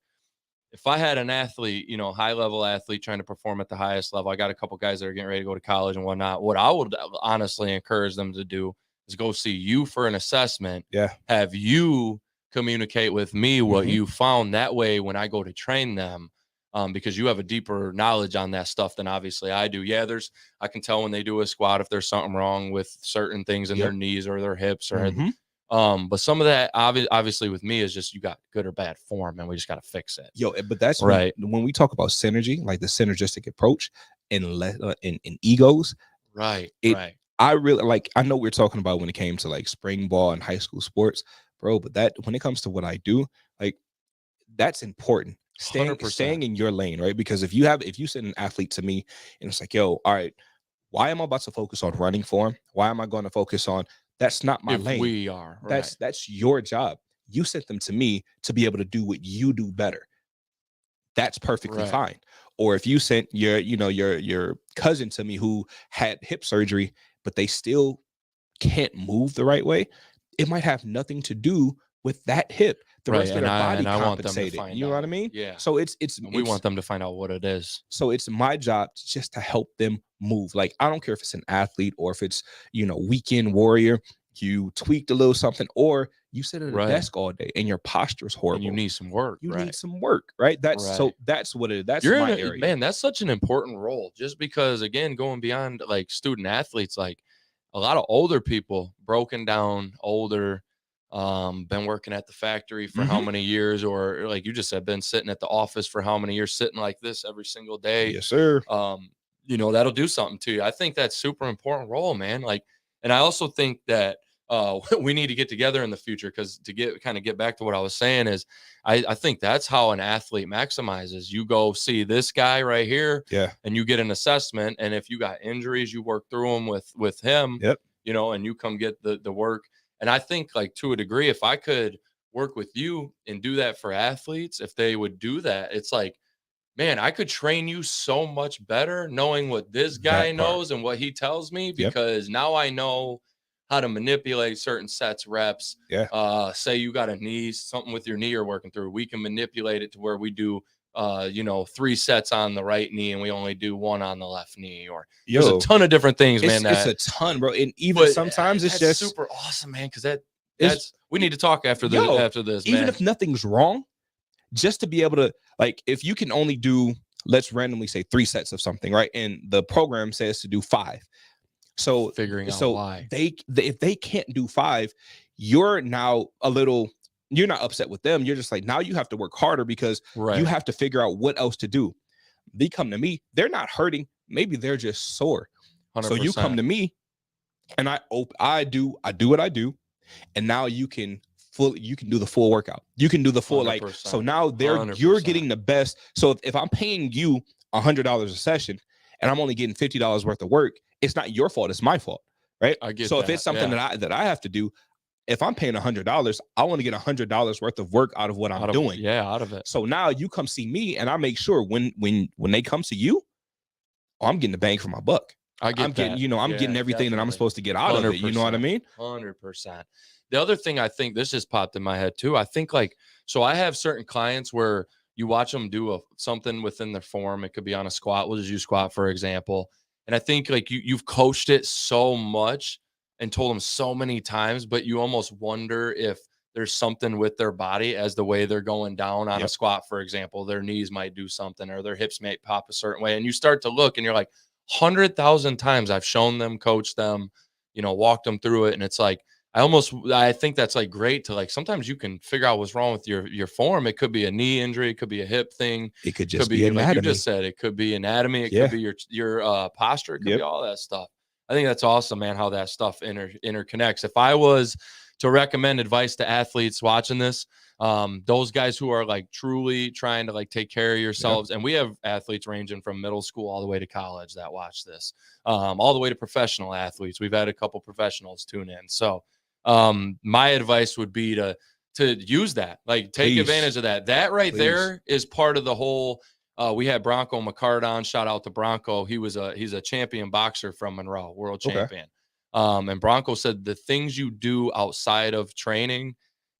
if I had an athlete, you know, high level athlete trying to perform at the highest level, I got a couple guys that are getting ready to go to college and whatnot. What I would honestly encourage them to do is go see you for an assessment.
Yeah.
Have you communicate with me what
Mhm.
you found. That way, when I go to train them, because you have a deeper knowledge on that stuff than obviously I do. Yeah, I can tell when they do a squat if there's something wrong with certain things in their
Yep.
knees or their hips or
Mhm.
but some of that obviously with me is just, you got good or bad form and we just got to fix it.
Yo, but that's
right.
When we talk about synergy, like the synergistic approach in egos,
Right.
it
Right.
I really like, I know we're talking about when it came to like spring ball and high school sports, bro, but that when it comes to what I do, like that's important. Staying
100%.
in your lane, right? Because if you send an athlete to me and it's like, yo, all right, why am I about to focus on running form? Why am I going to focus on, that's not my
If
lane.
we are right.
That's your job. You sent them to me to be able to do what you do better. That's perfectly
Right.
fine. Or if you sent your cousin to me who had hip surgery, but they still can't move the right way, it might have nothing to do with that hip. the
Right,
rest of
and
their
I
body
and I want them to
compensated.
find
You know what I
out.
mean?
Yeah,
So
and we want them to find out what it is.
so it's my job just to help them move. Like, I don't care if it's an athlete or if it's, weekend warrior, you tweaked a little something, or you sit at a
Right.
desk all day and your posture is horrible.
And you need some work,
You
right?
need some work, right? That's
Right.
that's what it is. That's
You're
my
in a
area.
man, that's such an important role just because, again, going beyond like student athletes, like a lot of older people, broken down, older, been working at the factory for how
Mhm.
many years, or like you just said, been sitting at the office for how many years, sitting like this every single day.
Yes, sir.
That'll do something to you. I think that's super important role, man. Like, and I also think that we need to get together in the future, because to get back to what I was saying is I think that's how an athlete maximizes. You go see this guy right here,
Yeah.
and you get an assessment, and if you got injuries, you work through them with him,
Yep.
and you come get the work. And I think, like, to a degree, if I could work with you and do that for athletes, if they would do that, it's like, man, I could train you so much better knowing what this guy
That part.
knows and what he tells me,
Yep.
because now I know how to manipulate certain sets, reps.
Yeah.
Say you got a knee, something with your knee you're working through. We can manipulate it to where we do 3 sets on the right knee and we only do 1 on the left knee. Or there's a ton of different things, man.
It's a ton, bro. And even sometimes it's
that's
just
super awesome, man. Because that's we need to talk after this,
even
man.
if nothing's wrong, just to be able to, like, if you can only do, let's randomly say 3 sets of something, right? And the program says to do 5. So
Figuring out why.
if they can't do 5, you're now you're not upset with them. You're just like, now you have to work harder because you have to figure out what else to do. They come to me, they're not hurting. Maybe they're just sore. 100%. So you come to me and I do what I do. And now you can do the full workout. You can do the full 100%. Like, so now you're getting the best. So if I'm paying you $100 a session and I'm only getting $50 worth of work, it's not your fault, it's my fault, right?
I get
so
that.
If it's something that I have to do, if I'm paying $100, I want to get $100 worth of work out of what I'm doing.
Out of it.
So now you come see me and I make sure when they come to you, I'm getting the bang for my buck. I'm getting everything that I'm supposed to get out of it. You know what I mean?
100%. The other thing, I think this just popped in my head too. I think, like, so I have certain clients where you watch them do something within their form. It could be on a squat. We'll just use squat, for example. And I think, like, you've coached it so much and told them so many times, but you almost wonder if there's something with their body as the way they're going down on a squat, for example. Their knees might do something, or their hips may pop a certain way. And you start to look and you're like, 100,000 times I've shown them, coached them, walked them through it. And it's like, I think that's, like, great to, like, sometimes you can figure out what's wrong with your form. It could be a knee injury. It could be a hip thing.
It could just be anatomy.
Like you just said, it could be anatomy. It could be your posture. It could be all that stuff. I think that's awesome, man, how that stuff interconnects. If I was to recommend advice to athletes watching this, those guys who are, like, truly trying to, like, take care of yourselves, and we have athletes ranging from middle school all the way to college that watch this, all the way to professional athletes. We've had a couple professionals tune in. So my advice would be to use that, like, take advantage of that. That right there is part of the whole. We had Bronco McCardon. Shout out to Bronco. He's a champion boxer from Monroe, world champion. And Bronco said the things you do outside of training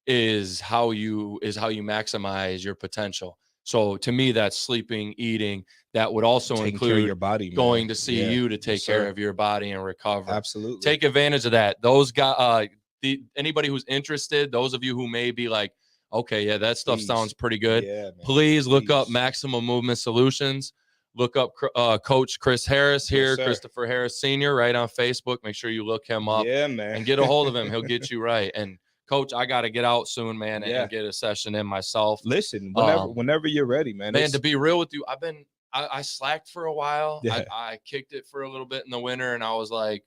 is how you maximize your potential. So to me, that's sleeping, eating. That would also include
your body, man.
Going to see you to take care of your body and recover.
Absolutely.
Take advantage of that. Those guys, anybody who's interested, those of you who may be like, okay, yeah, that stuff sounds pretty good. Yeah, please look up Maximum Movement Solutions. Look up Coach Chris Harris here, Christopher Harris Sr., right on Facebook. Make sure you look him up.
Yeah, man.
And get a hold of him. He'll get you right. And Coach, I got to get out soon, man, and get a session in myself.
Listen, whenever you're ready, man.
Man, to be real with you, I slacked for a while.
Yeah.
I kicked it for a little bit in the winter, and I was like,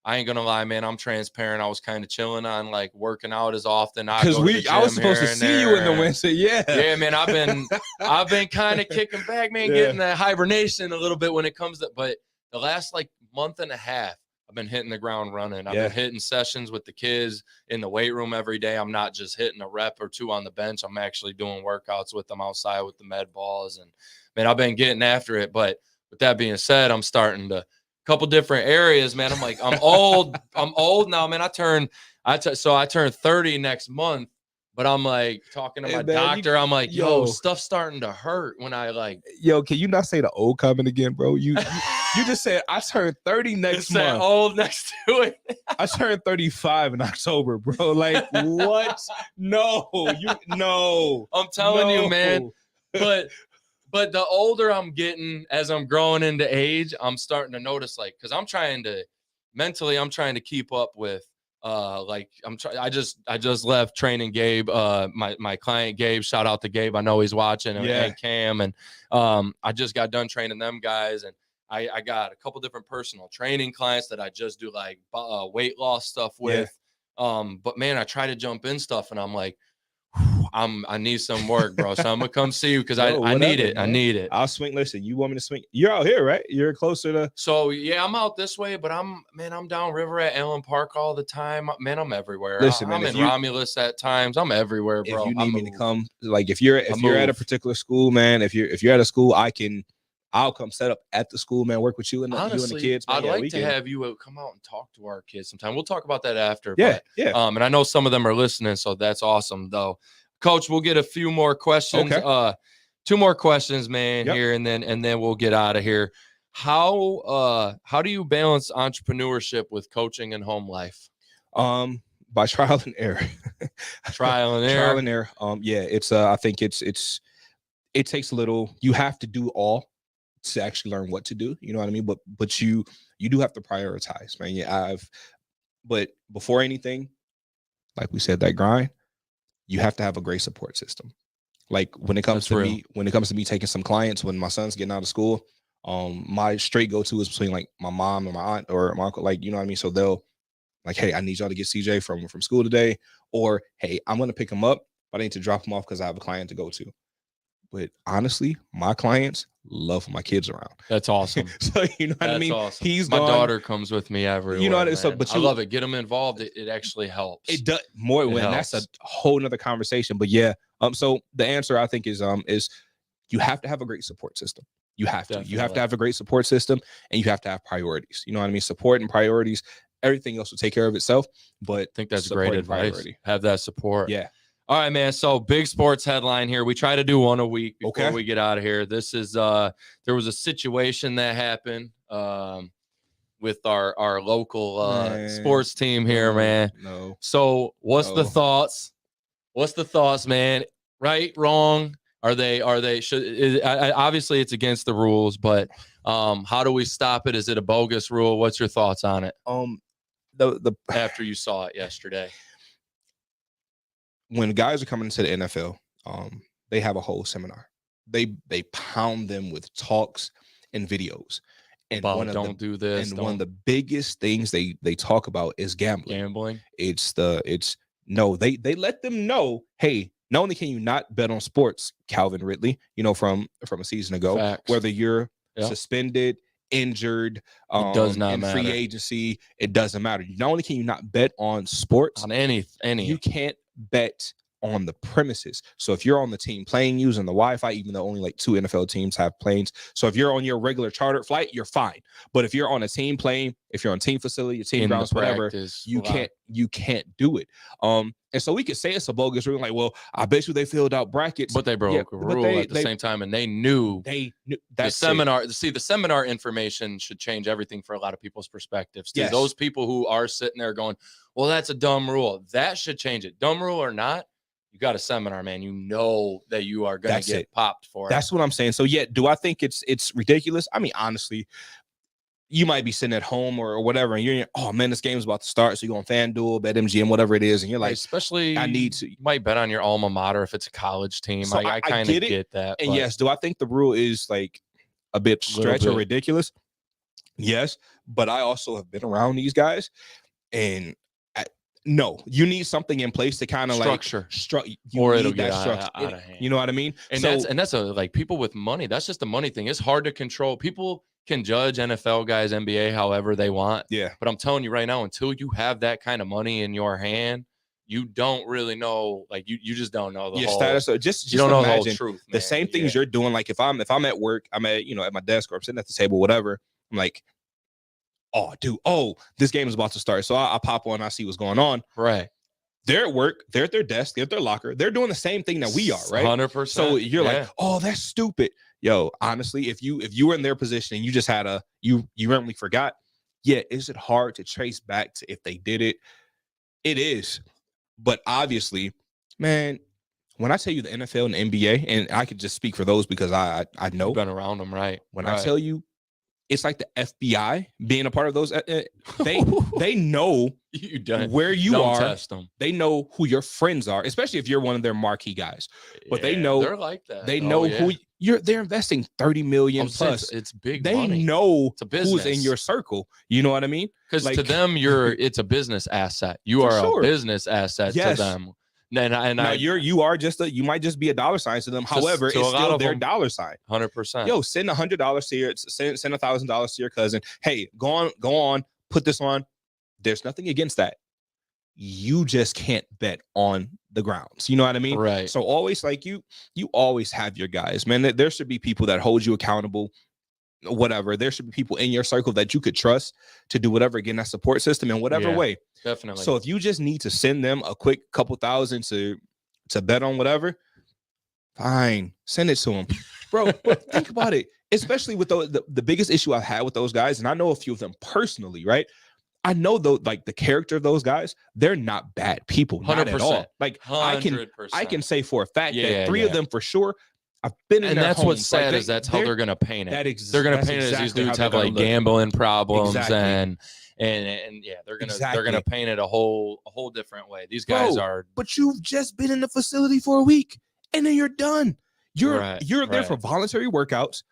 I ain't gonna lie, man. I'm transparent. I was kind of chilling on, like, working out as often.
Because I was supposed to see you in the winter.
Yeah, man. I've been kind of kicking back, man, getting that hibernation a little bit when it comes to. But the last, like, month and a half, I've been hitting the ground running. I've been hitting sessions with the kids in the weight room every day. I'm not just hitting a rep or 2 on the bench. I'm actually doing workouts with them outside with the med balls, and man, I've been getting after it. But with that being said, I'm starting to. Couple different areas, man. I'm like, I'm old now, man. I turn 30 next month, But I'm like talking to
Hey,
my
man,
doctor. I'm like, yo,
yo.
stuff's starting to hurt when I like.
Yo, can you not say the old comment again, bro? You just said I turned 30 next
It's that
month.
old next to it.
I turned 35 in October, bro. Like what? No.
I'm telling you, man.
No.
But the older I'm getting, as I'm growing into age, I'm starting to notice, like, because I'm trying to keep up with I just left training Gabe, my client Gabe. Shout out to Gabe. I know he's watching, and Cam, and I just got done training them guys, and I got a couple different personal training clients that I just do like weight loss stuff with. But man, I try to jump in stuff, and I'm like, I need some work, bro. So I'm gonna come see you because I need it. Man. I need it.
I'll swing. Listen, you want me to swing? You're out here, right? You're closer to.
So yeah, I'm out this way, but I'm downriver at Allen Park all the time. Man, I'm everywhere.
Listen,
I'm in Romulus at times. I'm everywhere, bro.
If you need me to come, like if you're at a particular school, man, if you're at a school, I'll come set up at the school, man. Work with you and the kids. Man.
I'd like to have you come out and talk to our kids sometime. We'll talk about that after.
Yeah.
And I know some of them are listening, so that's awesome, though. Coach, we'll get a few more questions.
Okay.
2 more questions, man, here, and then we'll get out of here. How do you balance entrepreneurship with coaching and home life?
By trial and error.
Trial and error.
It's I think it takes a little. You have to do all to actually learn what to do. You know what I mean? But you do have to prioritize, man. Yeah, but before anything, like we said, that grind. You have to have a great support system. Like when it comes to me taking some clients, when my son's getting out of school, my straight go-to is between like my mom and my aunt or my uncle, like, you know what I mean? So they'll like, hey, I need y'all to get CJ from school today, or hey, I'm going to pick him up, but I need to drop him off because I have a client to go to. But honestly, my clients love my kids around.
That's awesome.
So you know what I mean?
Awesome. My daughter comes with me everywhere.
You know what I mean? So, but
I love it. Get them involved. It actually helps.
It does more when that's a whole nother conversation. But yeah, so the answer I think is you have to have a great support system. You have to. You have to have a great support system, and you have to have priorities. You know what I mean? Support and priorities. Everything else will take care of itself. But
I think that's great advice. Priority. Have that support.
Yeah.
All right, man. So big sports headline here. We try to do one a week before we get out of here. This is there was a situation that happened with our local sports team here, man.
No.
So what's the thoughts? What's the thoughts, man? Right, wrong? Are they obviously it's against the rules, but how do we stop it? Is it a bogus rule? What's your thoughts on it? After you saw it yesterday.
When guys are coming into the NFL, they have a whole seminar. They pound them with talks and videos. And
one of
the biggest things they talk about is gambling. They let them know, hey, not only can you not bet on sports, Calvin Ridley, from a season ago,
Facts.
whether you're suspended, injured,
it does not matter.
Free agency, it doesn't matter. Not only can you not bet on sports,
on any,
you can't bet on the premises. So if you're on the team plane using the Wi-Fi, even though only like 2 NFL teams have planes, so if you're on your regular chartered flight, you're fine. But if you're on a team plane, if you're on team facility, your team grounds, whatever, you can't do it. And so we could say it's a bogus rule, like, well, I bet you they filled out brackets,
but they broke a rule at the same time, and they knew the seminar. See, the seminar information should change everything for a lot of people's perspectives. Yes. Those people who are sitting there going, well, that's a dumb rule. That should change it. Dumb rule or not, you got a seminar, man. You know that you are going to get popped for it.
That's what I'm saying. So, yeah, do I think it's ridiculous? I mean, honestly, you might be sitting at home or whatever, and you're, oh, man, this game's about to start. So you go on FanDuel, BetMGM, whatever it is, and you're like,
especially,
I need to.
You might bet on your alma mater if it's a college team. So I kind of get that.
And yes, do I think the rule is like a bit stretch or ridiculous? Yes, but I also have been around these guys, and no, you need something in place to kind of
structure,
or it'll get out of hand. You know what I mean?
And that's like people with money. That's just a money thing. It's hard to control. People can judge NFL guys, NBA, however they want.
Yeah.
But I'm telling you right now, until you have that kind of money in your hand, you don't really know. Like you just don't know the whole
status. So just
you don't know
imagine
the whole truth.
The same things you're doing. Like if I'm at work, I'm at at my desk or I'm sitting at the table, whatever. I'm like, oh, dude, this game is about to start. So I pop on, I see what's going on.
Right.
They're at work, they're at their desk, they're at their locker. They're doing the same thing that we are, right?
100%.
So you're like, oh, that's stupid. Yo, honestly, if you were in their position and you just had you randomly forgot, yeah, is it hard to trace back to if they did it? It is. But obviously, man, when I tell you the NFL and the NBA, and I could just speak for those because I know.
You've been around them, right?
When I tell you, it's like the FBI being a part of those. They know where you are.
Test them.
They know who your friends are, especially if you're one of their marquee guys. But they know
they're like that.
They know who they're investing 30 million plus.
It's big
they
money.
Know who's in your circle. You know what I mean?
Because to them, it's a business asset. You are a business asset to them. You might just be a dollar sign to them. However, it's still their dollar sign. 100%.
Yo, send $100 to send $1,000 to your cousin. Hey, go on, put this on. There's nothing against that. You just can't bet on the grounds. You know what I mean?
Right.
So always you always have your guys, man. There should be people that hold you accountable. Whatever, there should be people in your circle that you could trust to do whatever, again, that support system in whatever way.
Definitely.
So if you just need to send them a quick couple thousand to bet on whatever, fine, send it to them, bro. But think about it, especially with the biggest issue I've had with those guys, and I know a few of them personally, right? I know though, like the character of those guys, they're not bad people, not 100%. At all. Like 100%. I can say for a fact that three of them for sure. I've been in
and
their
that's
homes.
what's sad is that's how they're gonna paint it. They're gonna paint it as these dudes have like gambling problems and yeah, they're gonna paint it a whole different way. These guys are.
But you've just been in the facility for a week and then you're done. You're there for voluntary workouts,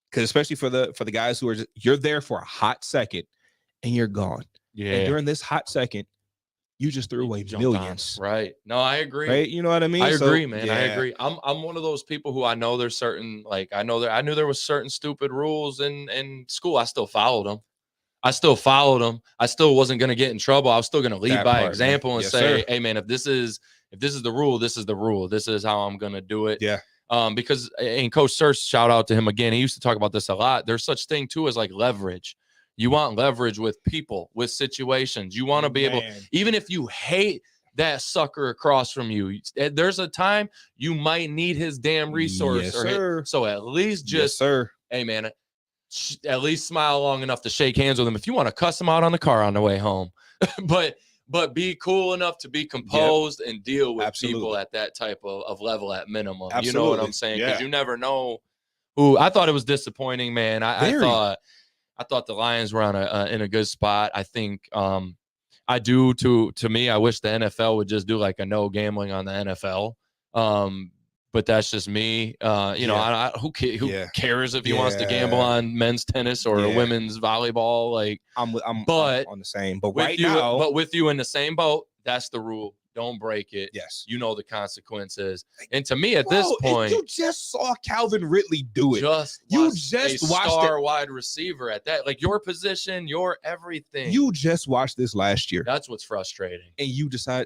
because especially for the guys who are you're there for a hot second and you're gone.
Yeah.
And during this hot second, you just threw away millions.
Right. No, I agree.
Right. You know what I mean?
I agree, man. Yeah. I agree. I'm one of those people who I know there's certain, like, I knew there was certain stupid rules in school. I still followed them. I still wasn't going to get in trouble. I was still going to lead by example and say, hey man, if this is the rule, this is the rule. This is how I'm going to do it.
Yeah.
Because and Coach Surse, shout out to him again. He used to talk about this a lot. There's such thing too as like leverage. You want leverage with people, with situations. You want to be able, even if you hate that sucker across from you, there's a time you might need his damn resource. So at least hey man, at least smile long enough to shake hands with him. If you want to cuss him out on the car on the way home, but be cool enough to be composed and deal with people at that type of level at minimum. Absolutely. You know what I'm saying? Because you never know who. I thought it was disappointing, man. I thought the Lions were in a good spot. I think I do to me. I wish the NFL would just do like a no gambling on the NFL. But that's just me. Who cares if he wants to gamble on men's tennis or women's volleyball? Like
I'm on the same. But
with you in the same boat, that's the rule. Don't break it.
Yes.
You know the consequences. And to me, at this point,
you just saw Calvin Ridley do it. You just watched
star wide receiver at that. Like your position, your everything.
You just watched this last year.
That's what's frustrating.
And you decide,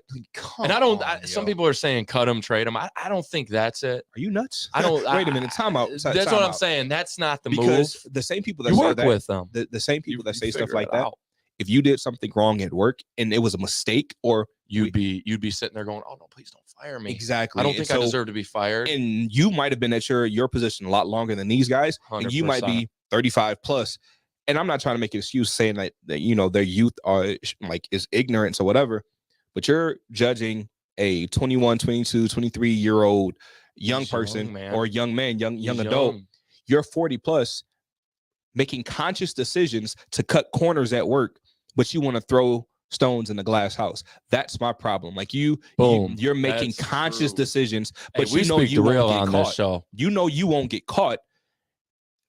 some people are saying cut him, trade him. I don't think that's it.
Are you nuts?
I don't.
Wait a minute. Time out.
That's what I'm saying. That's not the move.
Because the same people that
you
say
work
that,
with them,
the same people that say stuff like that. If you did something wrong at work and it was a mistake, or
you'd be sitting there going, "Oh no, please don't fire me."
Exactly.
I don't think I deserve to be fired.
And you might have been at your position a lot longer than these guys, 100%. And you might be 35 plus. And I'm not trying to make an excuse saying that their youth are like is ignorance or whatever, but you're judging a 21, 22, 23-year-old young person or young man, young adult. You're 40 plus, making conscious decisions to cut corners at work, but you want to throw stones in the glass house. That's my problem. Like you're making conscious decisions, but you won't get caught. You know you won't get caught.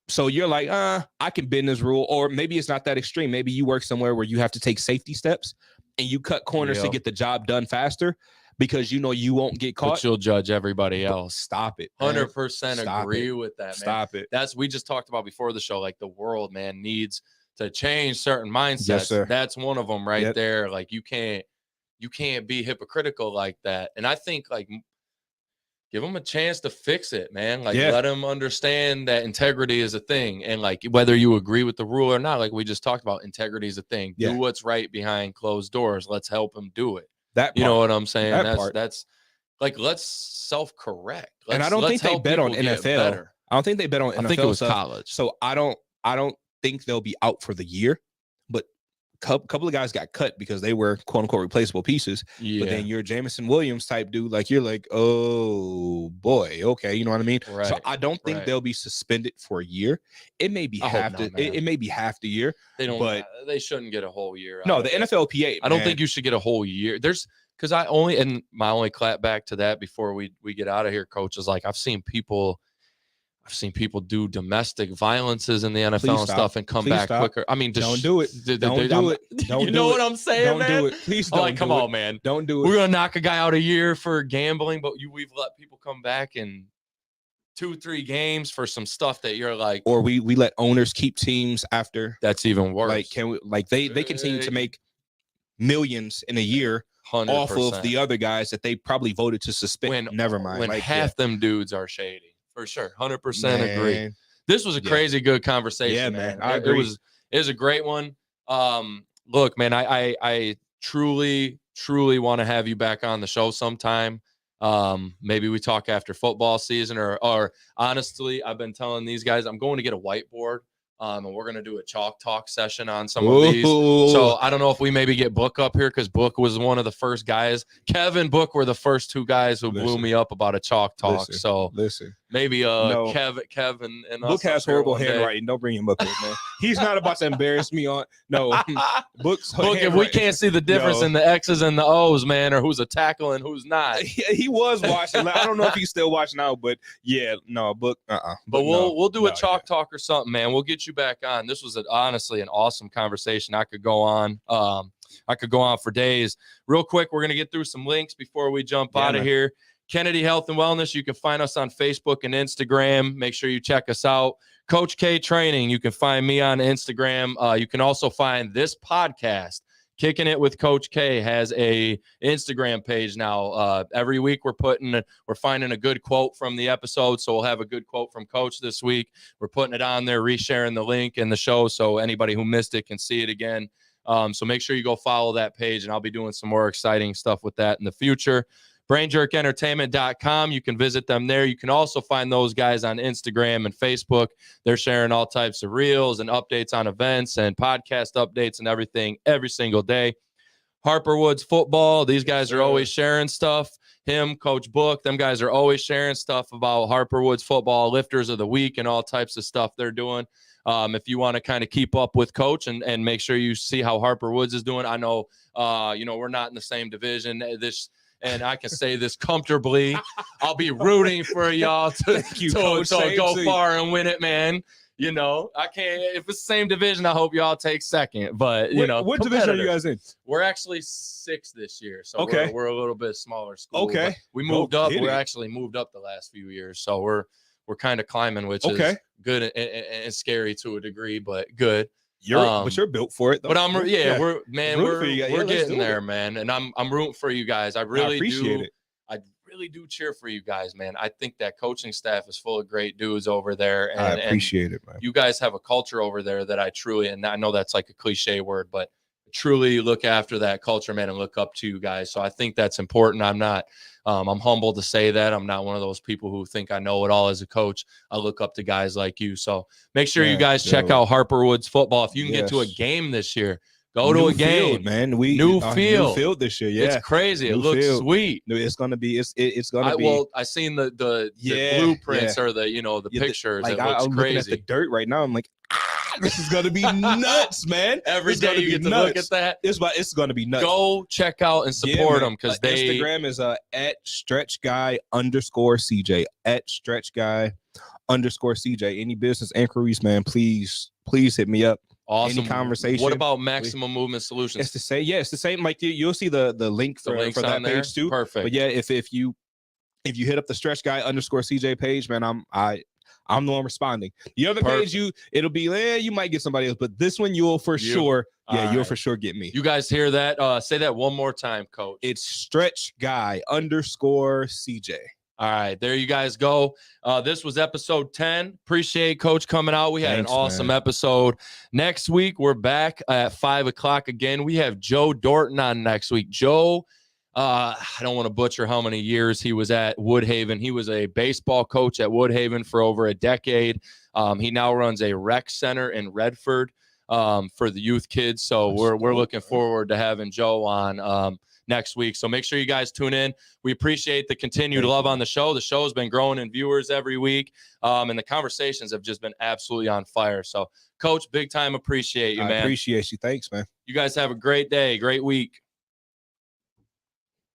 So you're like, I can bend this rule. Or maybe it's not that extreme. Maybe you work somewhere where you have to take safety steps and you cut corners to get the job done faster because you know you won't get caught.
But you'll judge everybody else.
Stop it.
100% agree with that, man.
Stop it.
We just talked about before the show, like the world, man, needs to change certain mindsets.
Yes, sir.
That's one of them right there. Like you can't be hypocritical like that. And I think like give them a chance to fix it, man. Like let them understand that integrity is a thing. And like whether you agree with the rule or not, like we just talked about, integrity is a thing. Do what's right behind closed doors. Let's help them do it.
That
You know
part.
what I'm saying?
That part.
That's like, let's self-correct.
And I don't think they bet on NFL. I don't think they bet on NFL.
I think it was
stuff.
college.
So I don't think they'll be out for the year. But a couple of guys got cut because they were quote unquote replaceable pieces.
Yeah.
But then you're a Jamison Williams type dude, like you're like, oh boy, okay, you know what I mean?
Right.
So I don't think they'll be suspended for a year. It may be it may be half the year.
They don't,
but
they shouldn't get a whole year.
No, the NFLPA.
I don't think you should get a whole year. Because my only clap back to that before we get out of here, coach, is like I've seen people do domestic violences in the NFL and stuff and come back quicker. I mean,
don't do it. Don't do it.
You know what I'm saying, man?
Don't do it. Please don't.
Like, come on, man.
Don't do it.
We're gonna knock a guy out a year for gambling, but we've let people come back in 2-3 games for some stuff that you're like,
or we let owners keep teams after.
That's even worse.
Like, can we? Like they continue to make millions in a year
100%.
off of the other guys that they probably voted to suspend. Never mind.
When
like,
half them dudes are shady. For sure. 100% agree. This was a
Yeah.
crazy good conversation,
Yeah,
man.
I agree.
It was a great one. Look, man, I truly want to have you back on the show sometime. Maybe we talk after football season or honestly, I've been telling these guys I'm going to get a whiteboard. And we're going to do a chalk talk session on some of these. So I don't know if we maybe get Book up here because Book was one of the first guys. Kev and Book were the first two guys who blew me up about a chalk talk.
Listen.
Maybe
No.
Kev and
Book has horrible handwriting. Don't bring him up here, man. He's not about to embarrass me on. No, Book's
Book, if we can't see the difference in the X's and the O's, man, or who's a tackle and who's not.
He was watching. I don't know if he's still watching now, but yeah, no, Book.
But we'll do a chalk talk or something, man. We'll get you back on. This was honestly an awesome conversation. I could go on. I could go on for days. Real quick, we're gonna get through some links before we jump out of here. Kennedy Health and Wellness. You can find us on Facebook and Instagram. Make sure you check us out. Coach K Training. You can find me on Instagram. You can also find this podcast. Kicking It with Coach K has a Instagram page now. Every week we're finding a good quote from the episode. So we'll have a good quote from Coach this week. We're putting it on there, resharing the link in the show so anybody who missed it can see it again. So make sure you go follow that page, and I'll be doing some more exciting stuff with that in the future. BrainJerkEntertainment.com. You can visit them there. You can also find those guys on Instagram and Facebook. They're sharing all types of reels and updates on events and podcast updates and everything every single day. Harper Woods Football. These guys are always sharing stuff. Him, Coach Book, them guys are always sharing stuff about Harper Woods Football, lifters of the week, and all types of stuff they're doing. If you want to kind of keep up with Coach and make sure you see how Harper Woods is doing. I know, we're not in the same division. And I can say this comfortably. I'll be rooting for y'all to go far and win it, man. You know, I can't. If it's the same division, I hope y'all take second. But
what division are you guys in?
We're actually 6th this year, so
okay.
we're a little bit smaller school.
Okay,
we moved up. We're actually moved up the last few years, so we're kind of climbing, which is good and scary to a degree, but good.
But you're built for it, though.
But we're getting there, man. And I'm rooting for you guys. I really appreciate it. I really do cheer for you guys, man. I think that coaching staff is full of great dudes over there. And,
I appreciate it, man.
You guys have a culture over there that I truly, and I know that's like a cliche word, but truly look after that culture, man, and look up to you guys. So I think that's important. I'm humbled to say that. I'm not one of those people who think I know it all as a coach. I look up to guys like you. So make sure you guys check out Harper Woods Football. If you can get to a game this year, go to a game,
field, man.
New field
this year. Yeah,
it's crazy. It looks sweet.
It's gonna be. It's gonna be.
Well, I seen the blueprints or the pictures.
Like,
it looks
I'm
crazy.
Looking at the dirt right now. I'm like, this is gonna be nuts, man.
Every day you get to look at that.
It's gonna be nuts.
Go check out and support them because
Instagram is at stretchguy_CJ @stretchguy_CJ. Any business inquiries, man? Please hit me up.
Awesome.
Any conversation.
What about Maximum Movement Solutions?
It's the same. Yeah, it's the same. Like you'll see the link for that page too.
Perfect.
But yeah, if you hit up the stretchguy_CJ page, man, I'm the one responding. The other page, it'll be you might get somebody else, but this one you'll for sure. Yeah, you'll for sure get me.
You guys hear that? Say that one more time, Coach.
It's stretchguy_CJ.
All right, there you guys go. This was episode 10. Appreciate Coach coming out. We had an awesome episode. Next week, we're back at 5 o'clock again. We have Joe Dorton on next week. Joe I don't want to butcher how many years he was at Woodhaven. He was a baseball coach at Woodhaven for over a decade. He now runs a rec center in Redford for the youth kids. So we're looking forward to having Joe on next week. So make sure you guys tune in. We appreciate the continued love on the show. The show has been growing in viewers every week, and the conversations have just been absolutely on fire. So, Coach, big time appreciate you, man.
I appreciate you. Thanks, man.
You guys have a great day, great week.